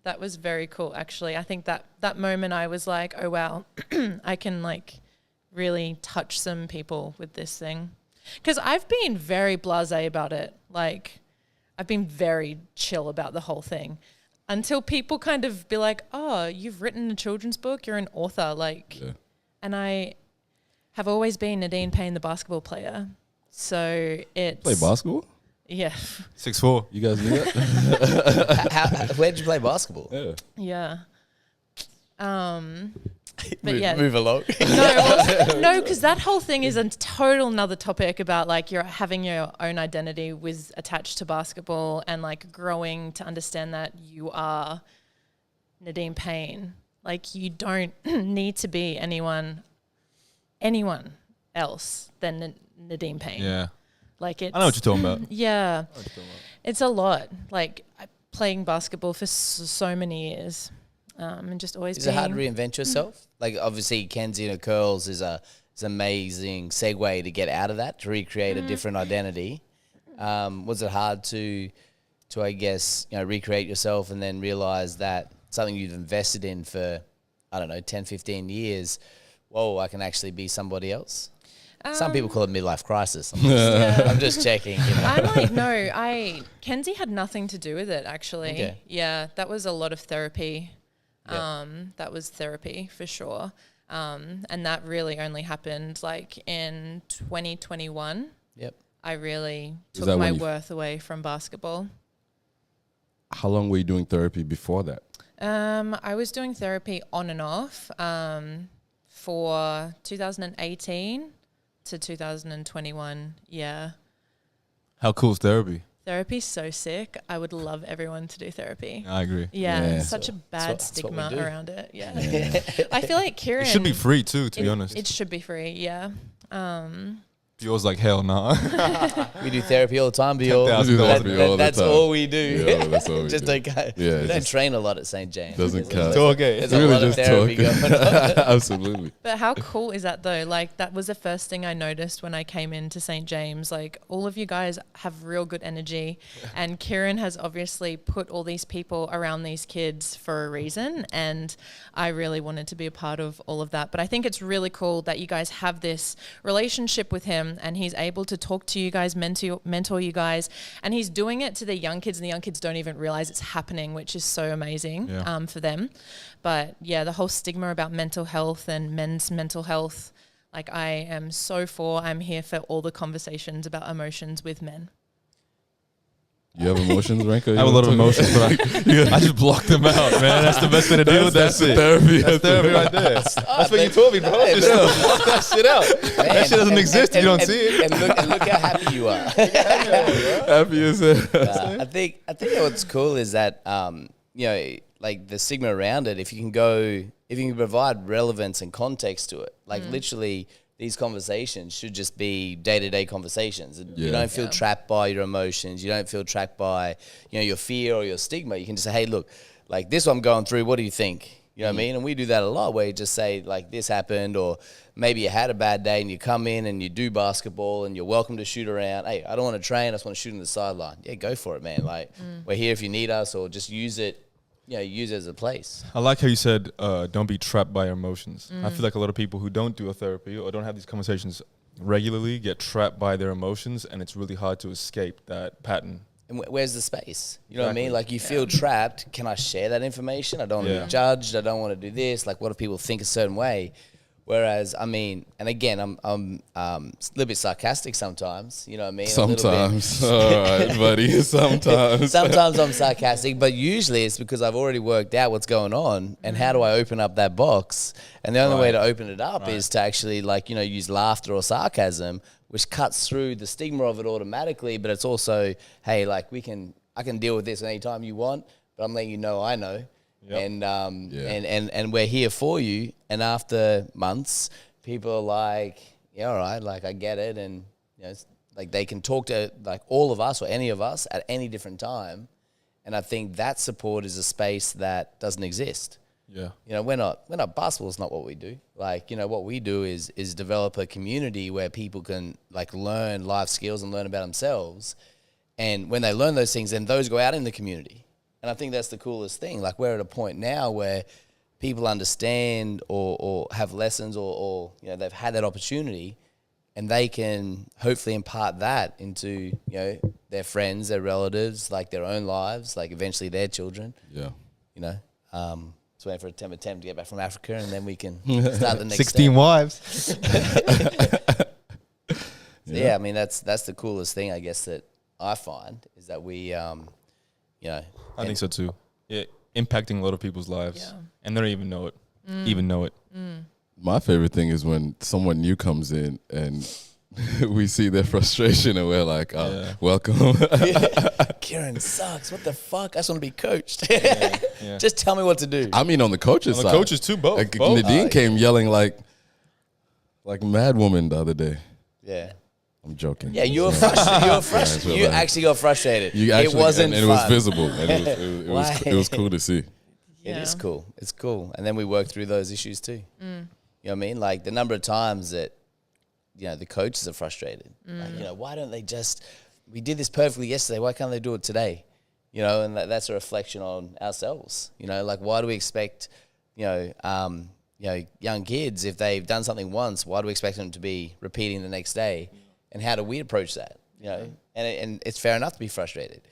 That was very cool, actually. I think that moment I was like, oh, wow, I can like really touch some people with this thing. Because I've been very blasé about it. Like, I've been very chill about the whole thing. until people kind of be like, oh, you've written a children's book, you're an author. Like, and I have always been Nadeen Payne, the basketball player. So it's... Play basketball? Yeah. 6'4". You guys knew that? Where did you play basketball? Yeah. But yeah. Move along. No, because that whole thing is a total another topic about like you're having your own identity with attached to basketball and like growing to understand that you are Nadeen Payne. Like you don't need to be anyone else than Nadeen Payne. Yeah. Like it's, I know what you're talking about. Yeah. It's a lot. Like playing basketball for so many years. And just always Is it hard to reinvent yourself? Like obviously Kenzie and her curls is an amazing segue to get out of that, to recreate a different identity. Was it hard to I guess, recreate yourself and then realize that something you've invested in for, I don't know, 10, 15 years, whoa, I can actually be somebody else? Some people call it midlife crisis. I'm just checking. I'm like, no, Kenzie had nothing to do with it actually. Okay. Yeah, that was a lot of therapy. That was therapy for sure. And that really only happened like in 2021. Yep. I really took that my when you worth away from basketball. How long were you doing therapy before that? I was doing therapy on and off for 2018 to 2021. Yeah. How cool is therapy? Therapy's so sick. I would love everyone to do therapy. I agree. Yeah, Yeah. such a bad that's what we stigma do. around it. Yeah. I feel like Kirron... It should be free too, to be honest. It should be free, yeah. Yours like hell, nah. We do therapy all the time, but that's all we do. Yeah, that's all we just do. okay. Yeah, we don't just train a lot at St. James. doesn't There's count. a- Okay. There's Really a lot of just therapy talking. going on. Absolutely. But how cool is that though? Like that was the first thing I noticed when I came into St. James. Like all of you guys have real good energy, and Kirron has obviously put all these people around these kids for a reason, and I really wanted to be a part of all of that. But I think it's really cool that you guys have this relationship with him, and he's able to talk to you guys, mentor you guys, and he's doing it to the young kids, and the young kids don't even realize it's happening, which is so amazing for them. But yeah, the whole stigma about mental health and men's mental health, like I am so I'm here for all the conversations about emotions with men. You have emotions, Ranko? I have a lot of emotions, but I just block them out, man. That's the best way to deal with that That's the shit. therapy. That's therapy right there. That's what you told me, bro. Just block that shit out. That shit doesn't exist if you don't see it. And look how happy you are. Happy as hell. I think what's cool is that like the stigma around it. If you can provide relevance and context to it, like literally. These conversations should just be day-to-day conversations. You don't feel trapped by your emotions. You don't feel trapped by, your fear or your stigma. You can just say, hey, look, like this what I'm going through. What do you think? You know what I mean? And we do that a lot where you just say like this happened, or maybe you had a bad day and you come in and you do basketball and you're welcome to shoot around. Hey, I don't want to train. I just want to shoot on the sideline. Yeah, go for it, man. Like we're here if you need us, or just use it. Use it as a place. I like how you said, don't be trapped by your emotions. I feel like a lot of people who don't do a therapy or don't have these conversations regularly get trapped by their emotions, and it's really hard to escape that pattern. And where's the space? You know what I mean? Like you feel trapped. Can I share that information? I don't want to be judged. I don't want to do this. Like what if people think a certain way? Whereas, I mean, and again, I'm a little bit sarcastic sometimes, you know what I mean? Sometimes. All right, buddy. Sometimes. Sometimes I'm sarcastic, but usually it's because I've already worked out what's going on and how do I open up that box? And the only way to open it up is to actually use laughter or sarcasm, which cuts through the stigma of it automatically. But it's also, hey, like I can deal with this anytime you want, but I'm letting you know I know. Yep. And we're here for you. And after months, people are like, yeah, all right, like I get it. And like they can talk to like all of us or any of us at any different time. And I think that support is a space that doesn't exist. Yeah. We're not basketball is not what we do. Like, what we do is develop a community where people can like learn life skills and learn about themselves. And when they learn those things, then those go out in the community. And I think that's the coolest thing. Like we're at a point now where people understand or have lessons or they've had that opportunity, and they can hopefully impart that into, their friends, their relatives, like their own lives, like eventually their children. Yeah. You know, just waiting for a temp to get back from Africa, and then we can start the next 16 step. wives. Yeah, I mean that's the coolest thing I guess that I find is that we, you know, I think so too. Yeah, impacting a lot of people's lives, Yeah. and they don't even know it. Even know it. My favorite thing is when someone new comes in and we see their frustration and we're like, oh, Yeah. welcome. Kirron sucks. What the fuck? I just want to be coached. Yeah. Just tell me what to do. I mean, on the coaches On side. the coaches too, both. Like, both. Nadeen came yelling like mad woman the other day. Yeah. I'm joking. Yeah, you were frustrated. You were frustrated. Yeah, You it's actually got frustrated. You actually, it wasn't and it was fun. visible. And it was cool to see. It is cool. It's cool. And then we work through those issues too. You know what I mean? Like the number of times that, you know, the coaches are frustrated. Like, you know, why don't they just, we did this perfectly yesterday. Why can't they do it today? You know, and that's a reflection on ourselves. You know, like why do we expect, you know, young kids, if they've done something once, why do we expect them to be repeating the next day? And how do we approach that? You know, and it's fair enough to be frustrated.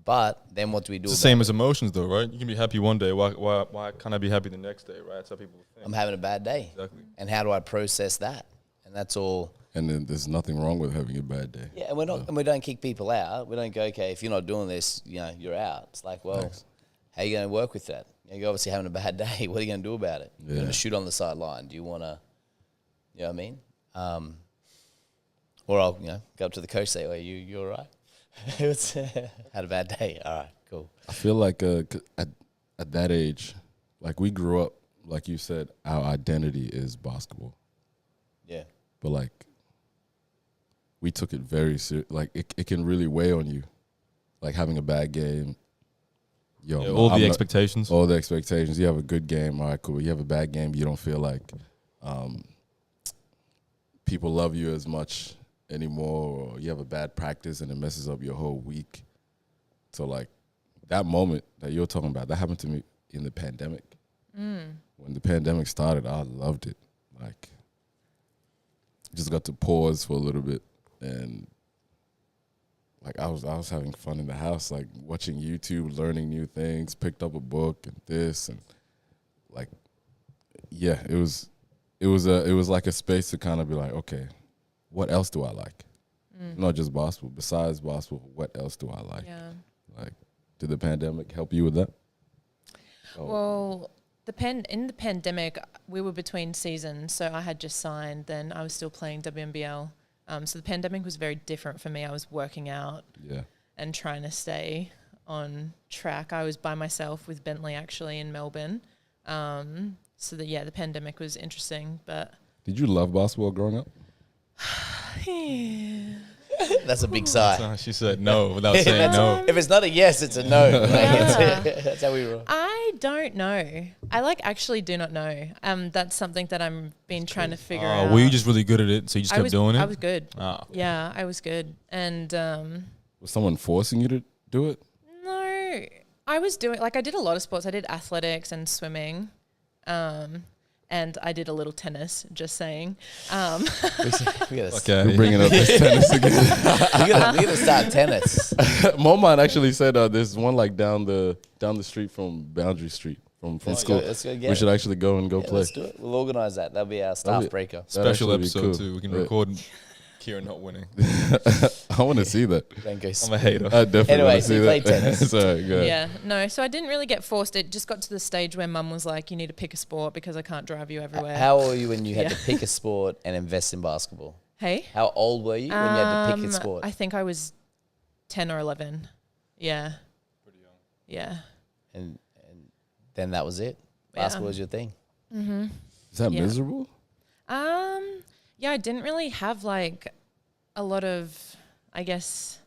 But then what do we do? It's the same as emotions, though, right? You can be happy one day. Why can't I be happy the next day, right? That's how people think. I'm having a bad day. Exactly. And how do I process that? And that's all. And then there's nothing wrong with having a bad day. Yeah, and we're not, and we don't kick people out. We don't go, okay, if you're not doing this, you know, you're out. It's like, well, Thanks. how are you going to work with that? You know, you're obviously having a bad day. What are you going to do about it? You're Yeah. going to shoot on the sideline. Do you want to, you know what I mean? Or I'll, you know, go up to the coach and say, oh, you all right? Had a bad day. All right, cool. I feel like at that age, like we grew up, like you said, our identity is basketball. Yeah. But like we took it very serious. Like it can really weigh on you. Like having a bad game. Yo, Yeah, all the expectations. All the expectations. You have a good game, all right, cool. You have a bad game, you don't feel like people love you as much anymore, or you have a bad practice and it messes up your whole week. So like that moment that you're talking about, that happened to me in the pandemic. When the pandemic started, I loved it. Like just got to pause for a little bit, and like I was having fun in the house, like watching YouTube, learning new things, picked up a book and this, and like yeah, it was like a space to kind of be like, okay, what else do I like? Not just basketball. Besides basketball, what else do I like? Yeah. Like, did the pandemic help you with that? Well, in the pandemic, we were between seasons, so I had just signed. Then I was still playing WNBL. So the pandemic was very different for me. I was working out Yeah. and trying to stay on track. I was by myself with Bentley actually in Melbourne. So the pandemic was interesting, but Did you love basketball growing up? That's a big sigh. She said no without saying no. If it's not a yes, it's a no. That's how we roll. I don't know. I actually do not know. That's something that I'm been trying to figure out. Were you just really good at it, so you just kept doing it? I was good. Oh. Yeah, I was good. And Was someone forcing you to do it? no, I was doing, I did a lot of sports. I did athletics and swimming. And I did a little tennis, just saying. We gotta, Okay. You're bringing up this tennis again. we gotta start tennis. Moman actually said there's one like down the street from Boundary Street from school. Let's go get We should it. actually go and go play. Let's do it. We'll organise that. That'll be our staff be- breaker. That'd Special actually be episode cool. too. We can Yeah. record Kirron not winning. I want to see that. Ranko. I'm a hater. I definitely Anyway, want to so see you that. played tennis. Sorry, go ahead. Yeah, no. So I didn't really get forced. It just got to the stage where mum was like, you need to pick a sport because I can't drive you everywhere. How old were you when you had Yeah. to pick a sport and invest in basketball? Hey? How old were you when you had to pick a sport? I think I was 10 or 11. Yeah. Pretty young. Yeah. And then that was it. Yeah. Basketball was your thing. Is that Yeah. miserable? Yeah, I didn't really have a lot of, I guess,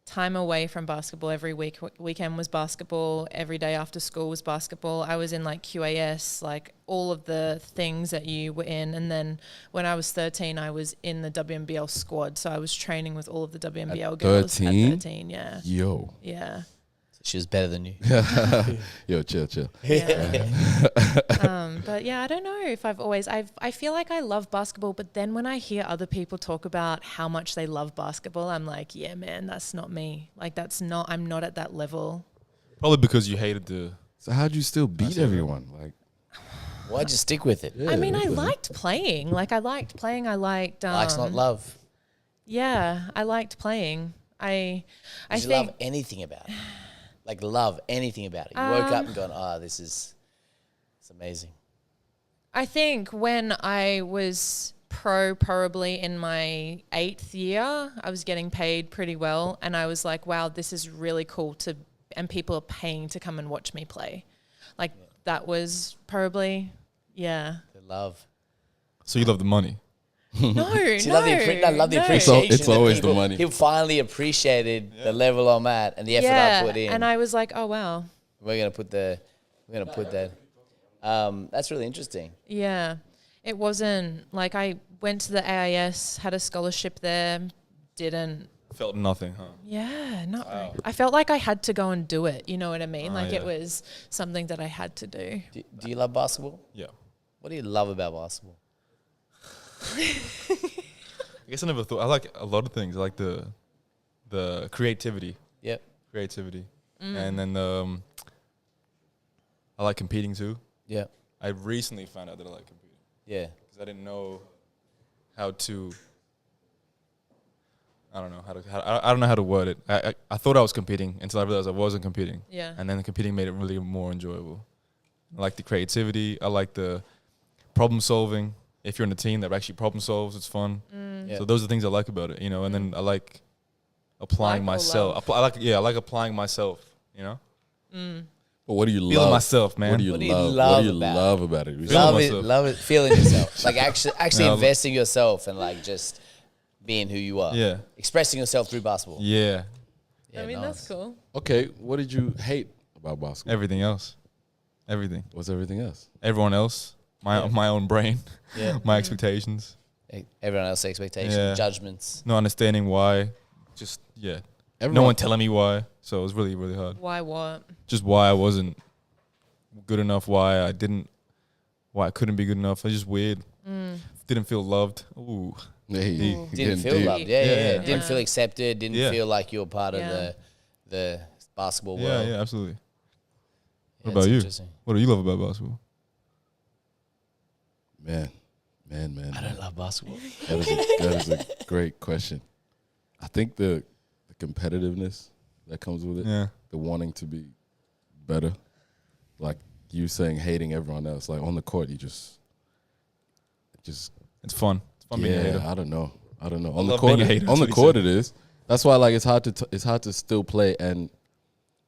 time away from basketball. Every weekend was basketball. Every day after school was basketball. I was in QAS, all of the things that you were in. And then when I was 13, I was in the WNBL squad. So I was training with all of the WNBL girls 13? at 13. Yeah. Yo. Yeah. She was better than you. Yo, chill. Yeah. But yeah, I don't know if I've always, I feel like I love basketball, but then when I hear other people talk about how much they love basketball, I'm like, yeah, man, that's not me. Like, I'm not at that level. Probably because you hated the. So how'd you still beat everyone? Like, Why'd you stick with it? yeah, I mean, I what the heck? liked playing. Like, I liked playing. I liked. Likes not love. Yeah, I liked playing. I Did you think love anything about it? Like love anything about it? You woke up and gone, it's amazing. I think when I was probably in my 8th year, I was getting paid pretty well, and I was like, wow, this is really cool and people are paying to come and watch me play. Like that was probably, yeah. The love. So you love the money. I love the appreciation. It's always people, the money. He finally appreciated the level I'm at and the effort I put in. And I was like, oh wow. We're gonna put that. That's really interesting. Yeah. It wasn't like I went to the AIS, had a scholarship there, didn't. Felt nothing, huh? Yeah, not really. I felt like I had to go and do it. You know what I mean? Like yeah. it was something that I had to do. Do you love basketball? Yeah. What do you love about basketball? I guess I never thought. I like a lot of things. I like the creativity. Yep. And then I like competing too. Yeah. I recently found out that I like competing Yeah. because I didn't know how to. I don't know how to. I don't know how to word it. I thought I was competing until I realized I wasn't competing. Yeah. And then the competing made it really more enjoyable. I like the creativity. I like the problem solving. If you're in a team that actually problem solves, it's fun. Yeah. So those are the things I like about it, you know. And then I like applying Like or myself. I like applying myself, you know. But what do you Feeling love? myself, man. What do you What do you love? love What do you about it? love about it? Feeling Love myself. it, feeling yourself. Like actually Yeah, investing yourself and like just being who you are. Yeah. Expressing yourself through basketball. Yeah. Yeah, I mean, nice. that's cool. Okay, what did you hate about basketball? Everything else. Everything. What's everything else? Everyone else. My own brain. Yeah. My expectations. Everyone else's expectations, Yeah. judgments. Not understanding why. Just no Everyone- one telling me why. So it was really, really hard. Why what? Just why I wasn't good enough, why I couldn't be good enough. It was just weird. Didn't feel loved. Ooh. Hey, Didn't getting feel deep. loved. Yeah. Yeah. Didn't feel accepted. Didn't Yeah. feel like you were part Yeah. of the basketball Yeah, world. yeah, absolutely. Yeah, What about it's you? interesting. What do you love about basketball? Man. I don't love basketball. That is a great question. I think the competitiveness that comes with it, Yeah. the wanting to be better, like you saying hating everyone else, like on the court, you just It's fun. It's fun being a hater. I don't know. On the love court, being a hater, on the that's what he court, said. it is. That's why like it's hard to still play and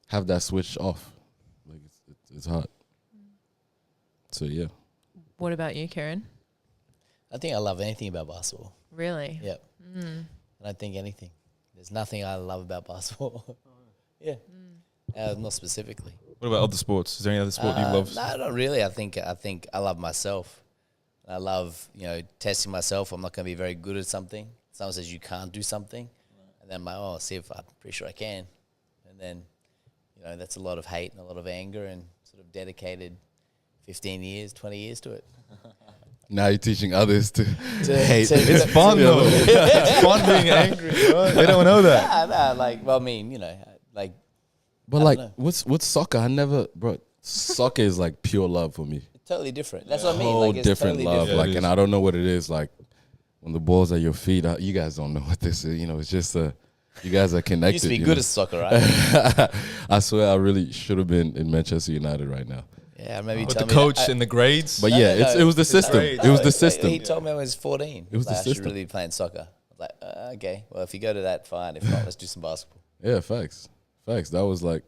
have that switch off. Like it's hard. So yeah. What about you, Kirron? I think I love anything about basketball. Really? Yep. I don't think anything. There's nothing I love about basketball. Yeah. Not specifically. What about other sports? Is there any other sport you love? No, not really. I think I love myself. I love, testing myself. I'm not going to be very good at something. Someone says you can't do something. And then I'm like, I'll see if I'm pretty sure I can. And then, that's a lot of hate and a lot of anger and sort of dedicated 15 years, 20 years to it. Now you're teaching others to hate. It's fun though. It's fun being angry. Bro. They don't know that. But I like, don't what's soccer? Soccer is like pure love for me. totally different. That's what I mean. Whole Like, it's different totally love. different. Yeah, it And is. I don't know what it is. Like when the ball's at your feet, you guys don't know what this is. It's just you guys are connected. You used to be you good know? at soccer, right? I swear I really should have been in Manchester United right now. Yeah, maybe With tell the me coach that. and the grades. But No, yeah, no, it was the it's system. great. It was No, the system. He told me when I was 14. It was the I should system. really be playing soccer. I was like, okay, well, if you go to that, fine. If not, let's do some basketball. Yeah, facts. That was like,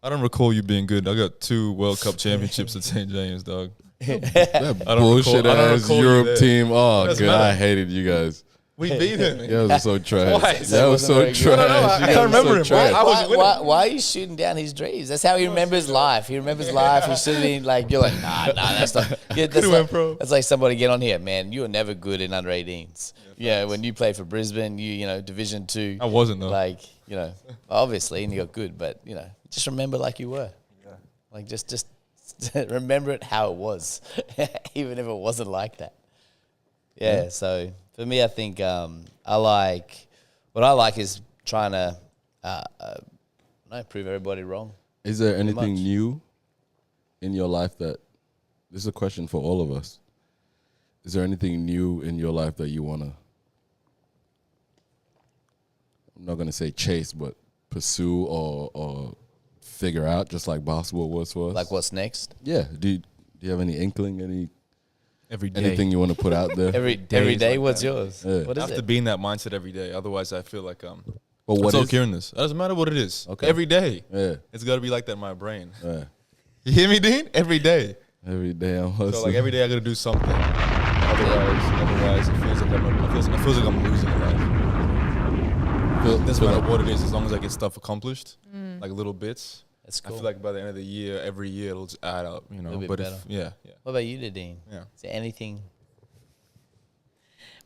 I don't recall you being good. I got 2 World Cup championships at St. James, dog. that don't bullshit recall- I don't ass recall you Europe there. team. Oh, Doesn't God, I matter. hated you guys. We beat him. Yeah, it was so trash. Twice. That was so Wasn't trash. very good. No, I You can't guys were remember so him, bro. trash. I was winning. Why are you shooting down his dreams? That's how he remembers life. He remembers life. He should be like, you're like, nah, that's not. Yeah, that's, Could've like went pro. that's like somebody get on here, man. You were never good in under 18s. Yeah, when you played for Brisbane, you know, Division 2. I wasn't though. Like, obviously, and you got good, but just remember like you were. Yeah. Like just remember it how it was, even if it wasn't like that. Yeah. So for me, I think what I like is trying to prove everybody wrong. Is there anything new in your life that, this is a question for all of us. Is there anything new in your life that you want to, I'm not going to say chase, but pursue or figure out, just like basketball was for us? Like what's next? Yeah. Do you have any inkling, Every day. anything you want to put out there? Every day, like what's that. yours? Yeah. What I is have to it? be in that mindset every day. Otherwise, I feel like But what I told is? Kirron this. It doesn't matter what it is. Okay. Every day. Yeah. It's got to be like that in my brain. Yeah. You hear me, Dean? Every day. Every day I'm hustling. So like every day I got to do something. Otherwise, it feels like I'm losing in life. It doesn't matter what it is, as long as I get stuff accomplished, like little bits. That's I cool. feel like by the end of the year, every year it'll just add up, Little bit But better. yeah. What about you, Nadeen? Yeah. Is there anything?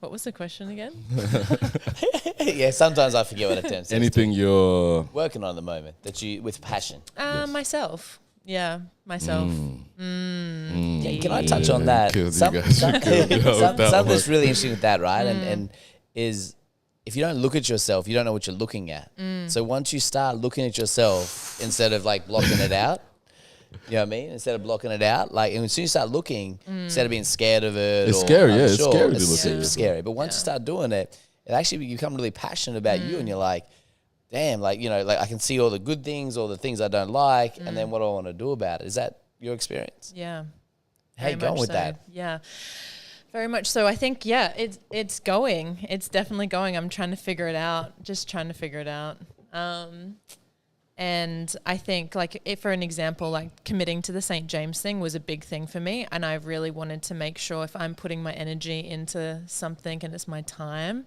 What was the question again? Yeah, sometimes I forget what it turns. Anything you're working on at the moment that you with passion. Myself. Yeah, myself. Yeah, can I touch on that? Killed you guys. Killed you out with that Something that's one. really interesting with that, right? And is if you don't look at yourself, you don't know what you're looking at. So once you start looking at yourself instead of like blocking it out, you know what I mean? Instead of blocking it out, like and as soon as you start looking, instead of being scared of it, It's or scary, yeah, it's unsure, scary to it's look at super yourself. scary. But once you start doing it, it actually you become really passionate about you, and you're like, damn, like like I can see all the good things, all the things I don't like, and then what do I want to do about it? Is that your experience? Yeah. How you Very going much with so. that? Yeah. Very much so. I think, it's going. It's definitely going. I'm trying to figure it out. Just trying to figure it out. And I think, like, if for an example, like committing to the St. James thing was a big thing for me. And I really wanted to make sure if I'm putting my energy into something and it's my time,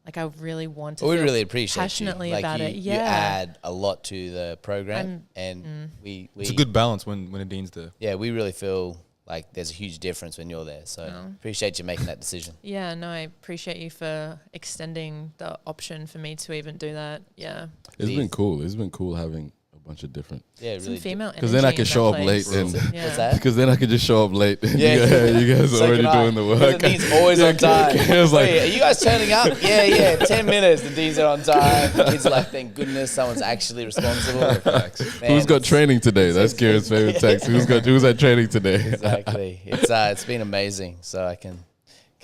like I really want to Well, we feel really appreciate passionately you. Like about it. You Yeah. add a lot to the program, and we It's a good balance when Dean's there. yeah, we really feel like there's a huge difference when you're there. So appreciate you making that decision. Yeah, no, I appreciate you for extending the option for me to even do that. Yeah. It's been cool. It's been cool having a bunch of different. Yeah, Some really. female energy. Because then I in can that show up place. late and Yeah. What's that? because then I can just show up late. And Yeah. you guys are So already can I. doing the Because work. The Dean's always on time. It was like, Wait, are you guys turning up? Yeah. 10 minutes. The Dean's are on time. The kids are like, thank goodness someone's actually responsible. Man, who's got training today? That's Kieran's favorite text. Who's at training today? Exactly. It's been amazing. So I can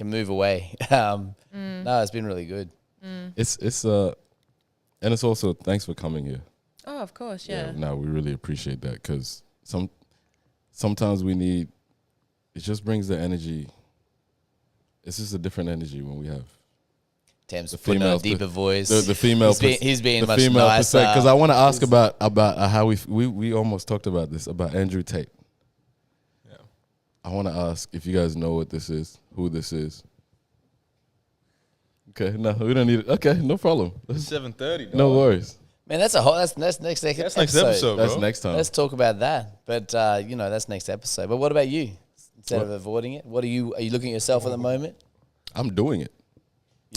move away. No, it's been really good. It's and it's also thanks for coming here. Oh, of course, yeah. No, we really appreciate that because sometimes we need. It just brings the energy. It's just a different energy when we have Tam's the putting on a females, deeper voice. the female. He's being the much female nicer. because I want to ask about how we almost talked about this about Andrew Tate. Yeah. I want to ask if you guys know what this is, who this is. Okay, no, we don't need it. Okay, no problem. It's 7:30. No worries. Man, that's next That's next episode, That's bro. next time. Let's talk about that. But that's next episode. But what about you? Instead of avoiding it, are you looking at yourself at the moment? I'm doing it.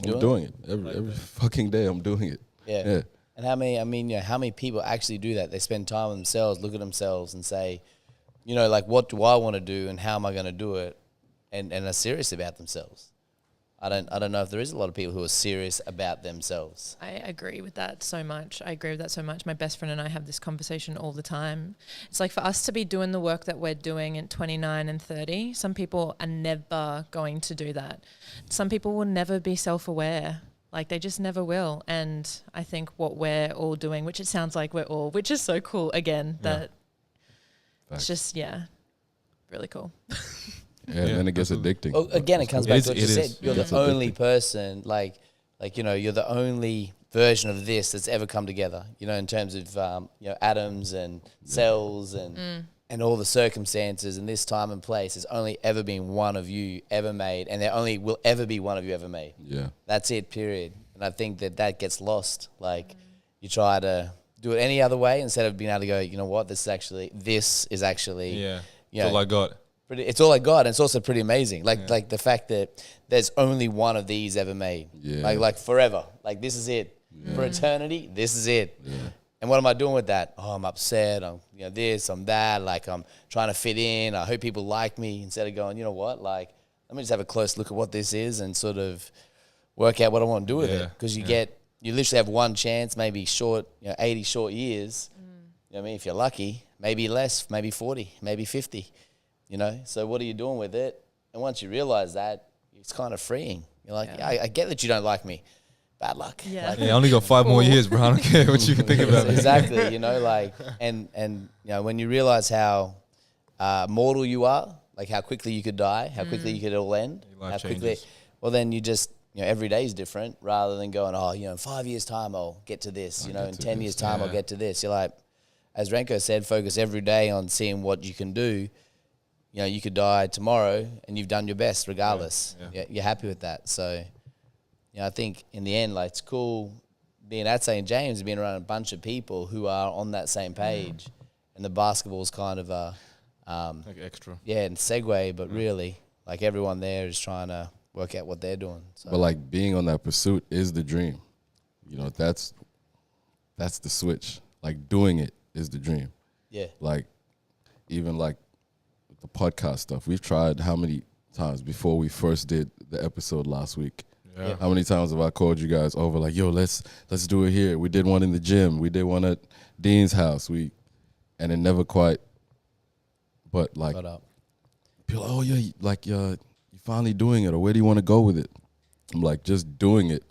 You I'm doing it every fucking day. I'm doing it. Yeah. And how many people actually do that? They spend time with themselves, look at themselves, and say, like, what do I want to do, and how am I going to do it, and are serious about themselves. I don't know if there is a lot of people who are serious about themselves. I agree with that so much. My best friend and I have this conversation all the time. It's like for us to be doing the work that we're doing at 29 and 30, some people are never going to do that. Some people will never be self-aware. Like they just never will. And I think what we're all doing, which it sounds like which is so cool again, that it's just, really cool. Yeah, and then it gets addicting. Well, again, it comes back to what you said. is. You're Yeah. the only person, you're the only version of this that's ever come together, in terms of, atoms and cells and all the circumstances and this time and place. There's only ever been one of you ever made, and there only will ever be one of you ever made. Yeah. That's it, period. And I think that gets lost. Like, you try to do it any other way instead of being able to go, you know what, this is actually, That's all I got. it's all I got, and it's also pretty amazing. Like the fact that there's only one of these ever made. Yeah. Like forever. Like this is it. For eternity, this is it. Yeah. And what am I doing with that? Oh, I'm upset. I'm this, I'm that. Like I'm trying to fit in. I hope people like me. Instead of going, you know what? Like let me just have a close look at what this is and sort of work out what I want to do with it. Because you literally have one chance, maybe short, 80 short years. You know what I mean? If you're lucky, maybe less, maybe 40, maybe 50. So what are you doing with it? And once you realize that, it's kind of freeing. You're like, I get that you don't like me. Bad luck. Yeah. I only got 5 more years, bro. I don't care what you think about me. Exactly. And when you realize how mortal you are, like how quickly you could die, how quickly you could all end, Your life how quickly. changes. Well, then you just every day is different. Rather than going, in 5 years' time I'll get to this. In 10 years' time I'll get to this. You're like, as Ranko said, focus every day on seeing what you can do. You could die tomorrow, and you've done your best regardless. You're happy with that. So. I think in the end, like it's cool being at St. James and being around a bunch of people who are on that same page, and the basketball is kind of a Like extra. and segue, but really like everyone there is trying to work out what they're doing. So. But like being on that pursuit is the dream. That's the switch. Like doing it is the dream. Yeah. Like even like the podcast stuff. We've tried how many times before we first did the episode last week? Yeah. How many times have I called you guys over like, yo, let's do it here. We did one in the gym. We did one at Dean's house. And it never quite, but like, people, oh yeah, like you're finally doing it, or where do you want to go with it? I'm like, just doing it,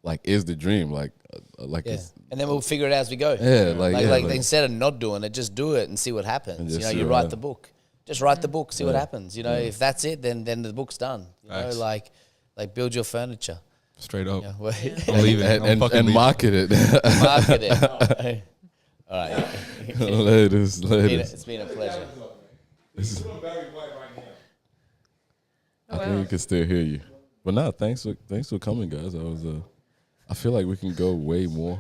like is the dream, like and then we'll figure it out as we go. Yeah, like instead of not doing it, just do it and see what happens. You write the book. Just write the book, see what happens. If that's it, then the book's done. Like build your furniture. Straight up. believe it and market it. Market it. All right. Laters. It's been a pleasure. I think we can still hear you. But no, thanks for coming, guys. I feel like we can go way more.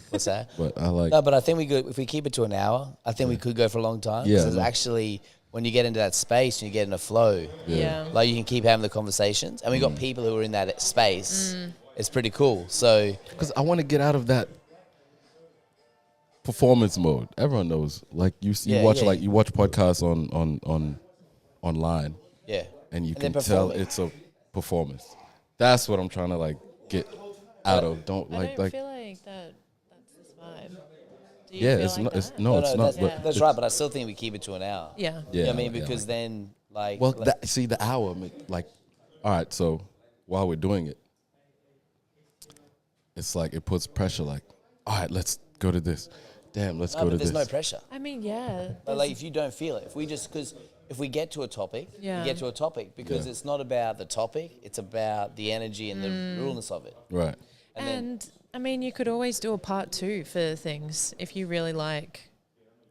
What's that? But I but I think if we keep it to an hour, I think we could go for a long time. Yeah. Because actually, when you get into that space and you get in a flow, like you can keep having the conversations. And we got people who are in that space. It's pretty cool. So, because I want to get out of that performance mode. Everyone knows, like you watch podcasts on online. Yeah. And you can tell it's a performance. That's what I'm trying to like get out of. I don't feel like that's this vibe. Do you feel it's like not. that? It's not. That's right, but I still think we keep it to an hour. Yeah. You know what I mean? Because then, like... Well, the hour, like, all right, so while we're doing it, it's like it puts pressure, like, all right, let's go to this. Damn, let's go to this. There's no pressure. I mean, yeah. But like, if you don't feel it, if we get to a topic, we get to a topic because it's not about the topic, it's about the energy and the realness of it. Right. And I mean, you could always do a part 2 for things if you really like